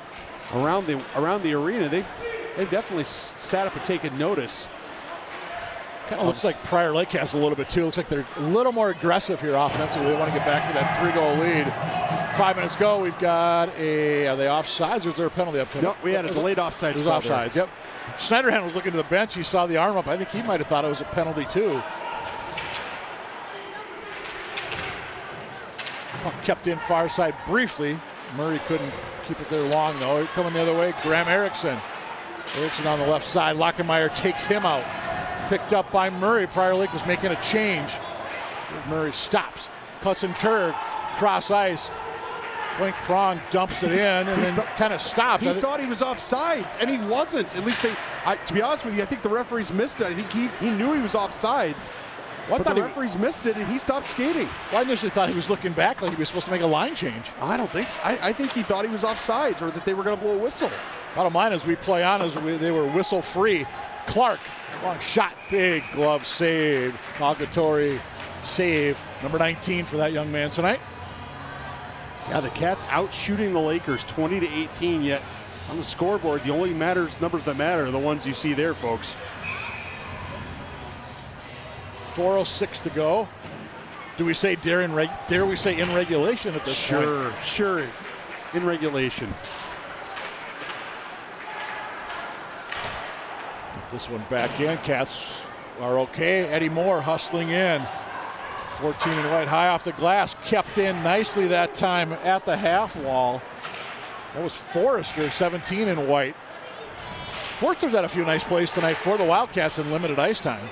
around the arena. They've definitely sat up and taken notice. Kind of looks like Prior Lake has a little bit too. Looks like they're a little more aggressive here offensively. They want to get back to that 3-goal lead. 5 minutes go. We've got are they offsides or is there a penalty up? No, we had a delayed offsides. It was offsides. Yep. Schneiderhan was looking to the bench. He saw the arm up. I think he might have thought it was a penalty too. Puck kept in far side briefly. Murray couldn't keep it there long though. Coming the other way, Graham Erickson. Erickson on the left side. Lockenmeyer takes him out. Picked up by Murray. Prior Lake was making a change. Murray stops. Cuts and curve. Cross ice. Blink Prong dumps it in and then kind of stops. He thought he was offsides, and he wasn't. At least to be honest with you, I think the referees missed it. I think he knew he was offsides. But the referees missed it, and he stopped skating. Well, I initially thought he was looking back like he was supposed to make a line change. I don't think so. I think he thought he was offsides or that they were going to blow a whistle. Bottom line is we play on as they were whistle free. Clark, long shot, big glove save. Cogliatore save, number 19 for that young man tonight. Yeah, the Cats out shooting the Lakers 20-18, yet on the scoreboard, the only numbers that matter are the ones you see there, folks. 4:06 to go. Do we say dare we say in regulation at this point? Sure, in regulation. Get this one back in. Cats are okay. Eddie Moore hustling in. 14 in white, high off the glass, kept in nicely that time at the half wall. That was Forrester, 17 in white. Forrester's had a few nice plays tonight for the Wildcats in limited ice time.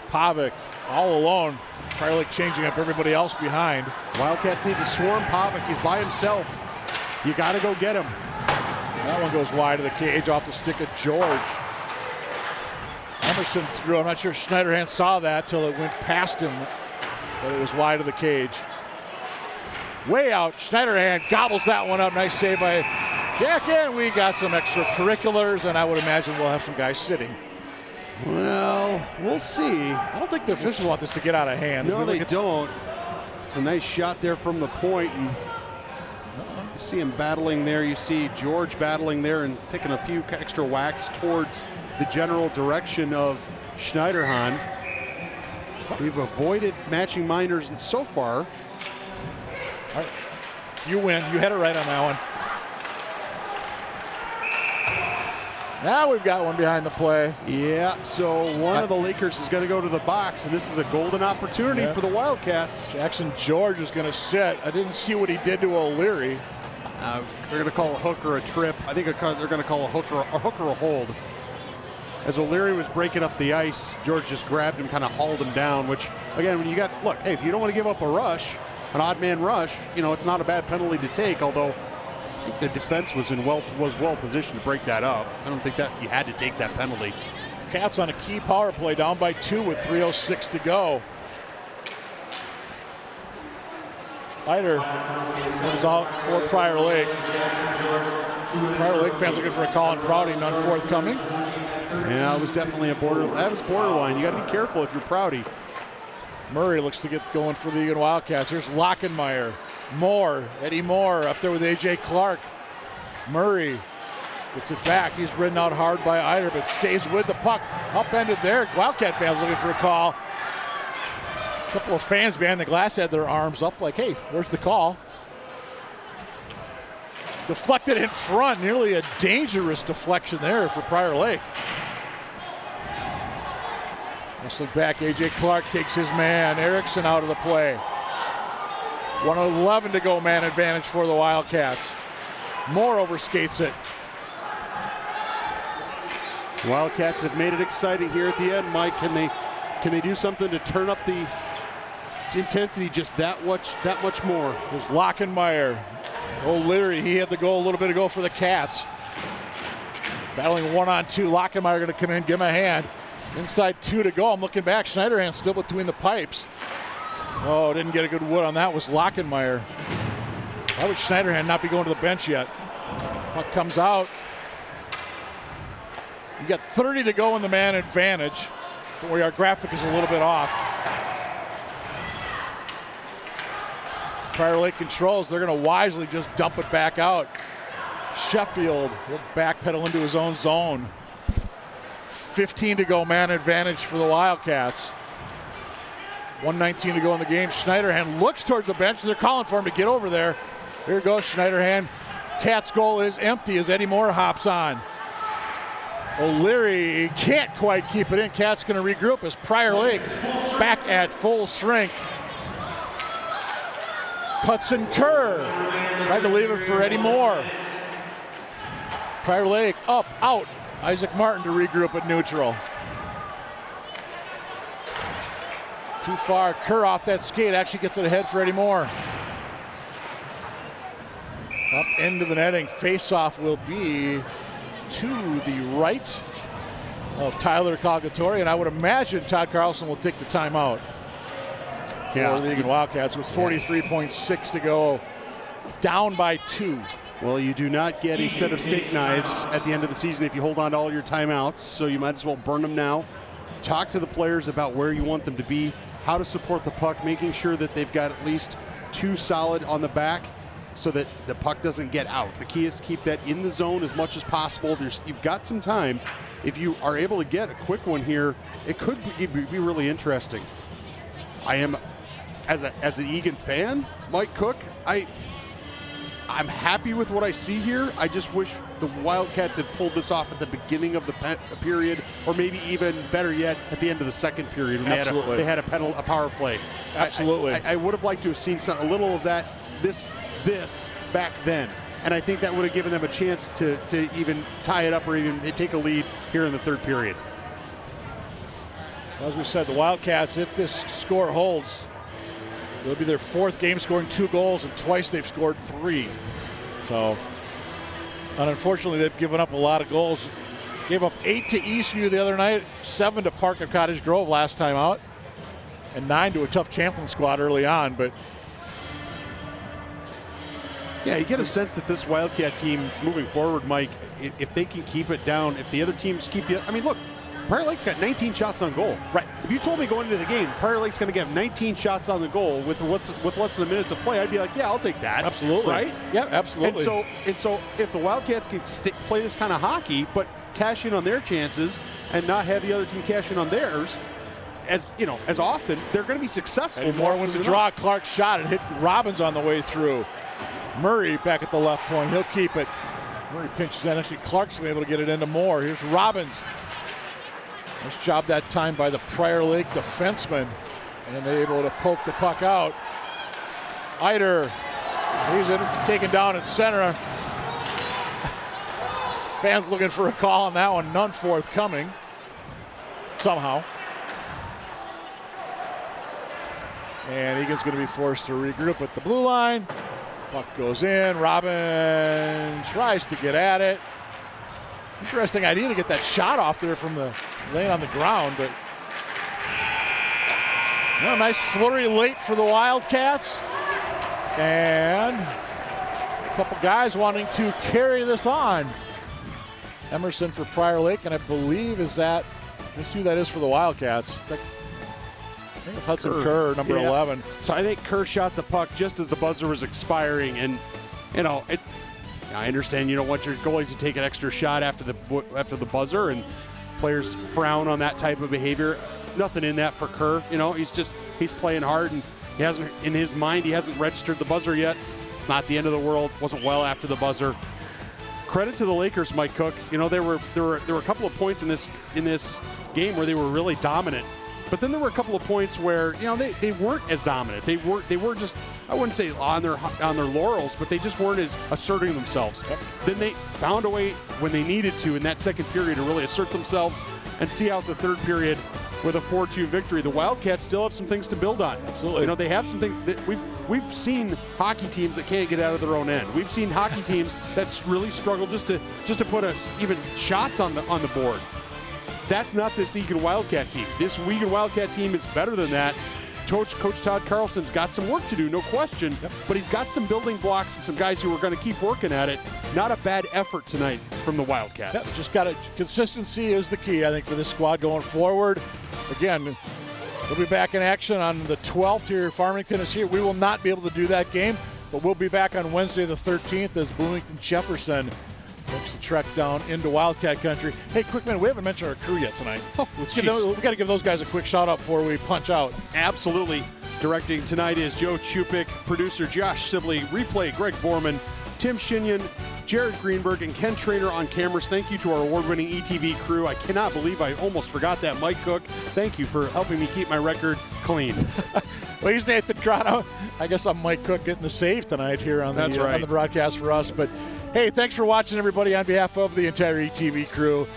Pavic all alone. Prior Lake changing up everybody else behind. Wildcats need to swarm Pavic. He's by himself. You got to go get him. That one goes wide of the cage off the stick of George. Emerson threw. I'm not sure Schneiderhan saw that till it went past him, but it was wide of the cage. Way out. Schneiderhan gobbles that one up. Nice save by Jack. And we got some extracurriculars, and I would imagine we'll have some guys sitting. Well, we'll see. I don't think the officials want this to get out of hand. No, they don't. It's a nice shot there from the point. And You see him battling there. You see George battling there and taking a few extra whacks towards the general direction of Schneiderhan. We've avoided matching minors so far. All right. You win. You had it right on that one. Now we've got one behind the play. Yeah, so one of the Lakers is going to go to the box, and this is a golden opportunity for the Wildcats. Jackson George is going to sit. I didn't see what he did to O'Leary. They're going to call a hook or a trip. I think they're going to call a hook or a hold. As O'Leary was breaking up the ice, George just grabbed him, kind of hauled him down, which, again, when you got, look, hey, if you don't want to give up a rush, an odd man rush, you know, it's not a bad penalty to take, although the defense was well positioned to break that up. I don't think that you had to take that penalty. Cats on a key power play, down by 2 with 3:06 to go. Eider is out for Prior Lake. Prior Lake fans looking for a call on Prouty, none forthcoming. Yeah, it was definitely that was borderline. You got to be careful if you're Prouty. Murray looks to get going for the Eagan Wildcats. Here's Lockenmeyer. Moore, Eddie Moore up there with A.J. Clark. Murray gets it back. He's ridden out hard by Eider, but stays with the puck. Upended there. Wildcat fans looking for a call. A couple of fans behind the glass had their arms up like, hey, where's the call? Deflected in front. Nearly a dangerous deflection there for Prior Lake. Let's look back. A.J. Clark takes his man. Erickson out of the play. 1:11 to go, man advantage for the Wildcats. Moore overskates it. Wildcats have made it exciting here at the end, Mike. Can they do something to turn up the intensity just that much more? There's Lockenmeyer. O'Leary, he had the goal a little bit ago for the Cats. Battling 1-on-2. Lockenmeyer going to come in, give him a hand. Inside 2 to go. I'm looking back. Schneiderhan still between the pipes. Oh, didn't get a good wood on that. Was Lockenmeyer. Why would Schneiderhan not be going to the bench yet? Puck comes out. You got 30 to go in the man advantage. Don't worry, our graphic is a little bit off. Prior Lake controls. They're going to wisely just dump it back out. Sheffield will backpedal into his own zone. 15 to go, man advantage for the Wildcats. 1:19 to go in the game. Schneiderhan looks towards the bench. They're calling for him to get over there. Here goes Schneiderhan. Cats' goal is empty as Eddie Moore hops on. O'Leary can't quite keep it in. Cats going to regroup as Prior Lake back at full strength. Hudson Kerr tried to leave it for Eddie Moore. Prior Lake up, out. Isaac Martin to regroup at neutral. Too far. Kerr off that skate actually gets it ahead for Eddie Moore. Up into the netting. Face-off will be to the right of Tyler Calgatori, and I would imagine Todd Carlson will take the timeout for the Eagan Wildcats with 43.6 to go, down by 2. Well, you do not get a set of steak knives at the end of the season if you hold on to all your timeouts, so you might as well burn them now. Talk to the players about where you want them to be, how to support the puck, making sure that they've got at least 2 solid on the back so that the puck doesn't get out. The key is to keep that in the zone as much as possible. You've got some time. If you are able to get a quick one here, it could be really interesting. I am, as an Eagan fan, Mike Cook, I'm happy with what I see here. I just wish the Wildcats had pulled this off at the beginning of the period, or maybe even better yet, at the end of the second period when they had a power play. Absolutely. I would have liked to have seen a little of that, this back then. And I think that would have given them a chance to even tie it up or even take a lead here in the third period. As we said, the Wildcats, if this score holds, it'll be their 4th game scoring 2 goals, and twice they've scored 3. So, and unfortunately, they've given up a lot of goals. Gave up 8 to Eastview the other night, 7 to Park of Cottage Grove last time out, and 9 to a tough Champlin squad early on. But yeah, you get a sense that this Wildcat team moving forward, Mike, if they can keep it down, if the other teams keep you, I mean, look, Prior Lake's got 19 shots on goal. Right. If you told me going into the game, Prior Lake's going to get 19 shots on the goal with less than a minute to play, I'd be like, yeah, I'll take that. Absolutely. Right? Yeah, absolutely. And so if the Wildcats can play this kind of hockey, but cash in on their chances and not have the other team cash in on theirs, as you know, as often, they're going to be successful. And more wins the draw. Clark shot it, hit Robbins on the way through. Murray back at the left point. He'll keep it. Murray pinches in. Actually, Clark's been able to get it into Moore. Here's Robbins. Nice job that time by the Prior Lake defenseman. And they're able to poke the puck out. Eider. He's taken down at center. Fans looking for a call on that one. None forthcoming. Somehow. And Egan's going to be forced to regroup at the blue line. Puck goes in. Robin tries to get at it. Interesting idea to get that shot off there from the lane on the ground, but nice flurry late for the Wildcats. And a couple guys wanting to carry this on. Emerson for Prior Lake, and I believe let's see who that is for the Wildcats. I think it's Hudson Kerr, number 11. So I think Kerr shot the puck just as the buzzer was expiring, and I understand you don't want your goalies to take an extra shot after the buzzer, and players frown on that type of behavior. Nothing in that for Kerr. He's playing hard, and he hasn't, in his mind, he hasn't registered the buzzer yet. It's not the end of the world. Wasn't well after the buzzer. Credit to the Lakers, Mike Cook. There were a couple of points in this game where they were really dominant. But then there were a couple of points where they weren't as dominant. They were just, I wouldn't say on their laurels, but they just weren't as asserting themselves. Yep. Then they found a way when they needed to in that second period to really assert themselves and see out the third period with a 4-2 victory. The Wildcats still have some things to build on. Absolutely. They have some things that we've seen hockey teams that can't get out of their own end. We've seen hockey teams that really struggle just to put us even shots on the board. That's not this Eagan Wildcat team. This Eagan Wildcat team is better than that. Coach Todd Carlson's got some work to do, no question, but he's got some building blocks and some guys who are going to keep working at it. Not a bad effort tonight from the Wildcats. Yep, just got it. Consistency is the key, I think, for this squad going forward. Again, we'll be back in action on the 12th here. Farmington is here. We will not be able to do that game, but we'll be back on Wednesday the 13th as Bloomington Jefferson looks to trek down into Wildcat country. Hey, quick minute, we haven't mentioned our crew yet tonight. We got to give those guys a quick shout out before we punch out. Absolutely. Directing tonight is Joe Chupik, producer Josh Sibley, replay Greg Borman, Tim Shinyan, Jared Greenberg, and Ken Trainer on cameras. Thank you to our award-winning ETV crew. I cannot believe I almost forgot that. Mike Cook, thank you for helping me keep my record clean. Well, he's Nathan Grotto. I guess I'm Mike Cook getting the save tonight here on the broadcast for us. But hey, thanks for watching, everybody, on behalf of the entire ETV crew.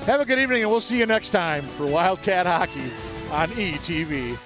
Have a good evening, and we'll see you next time for Wildcat Hockey on ETV.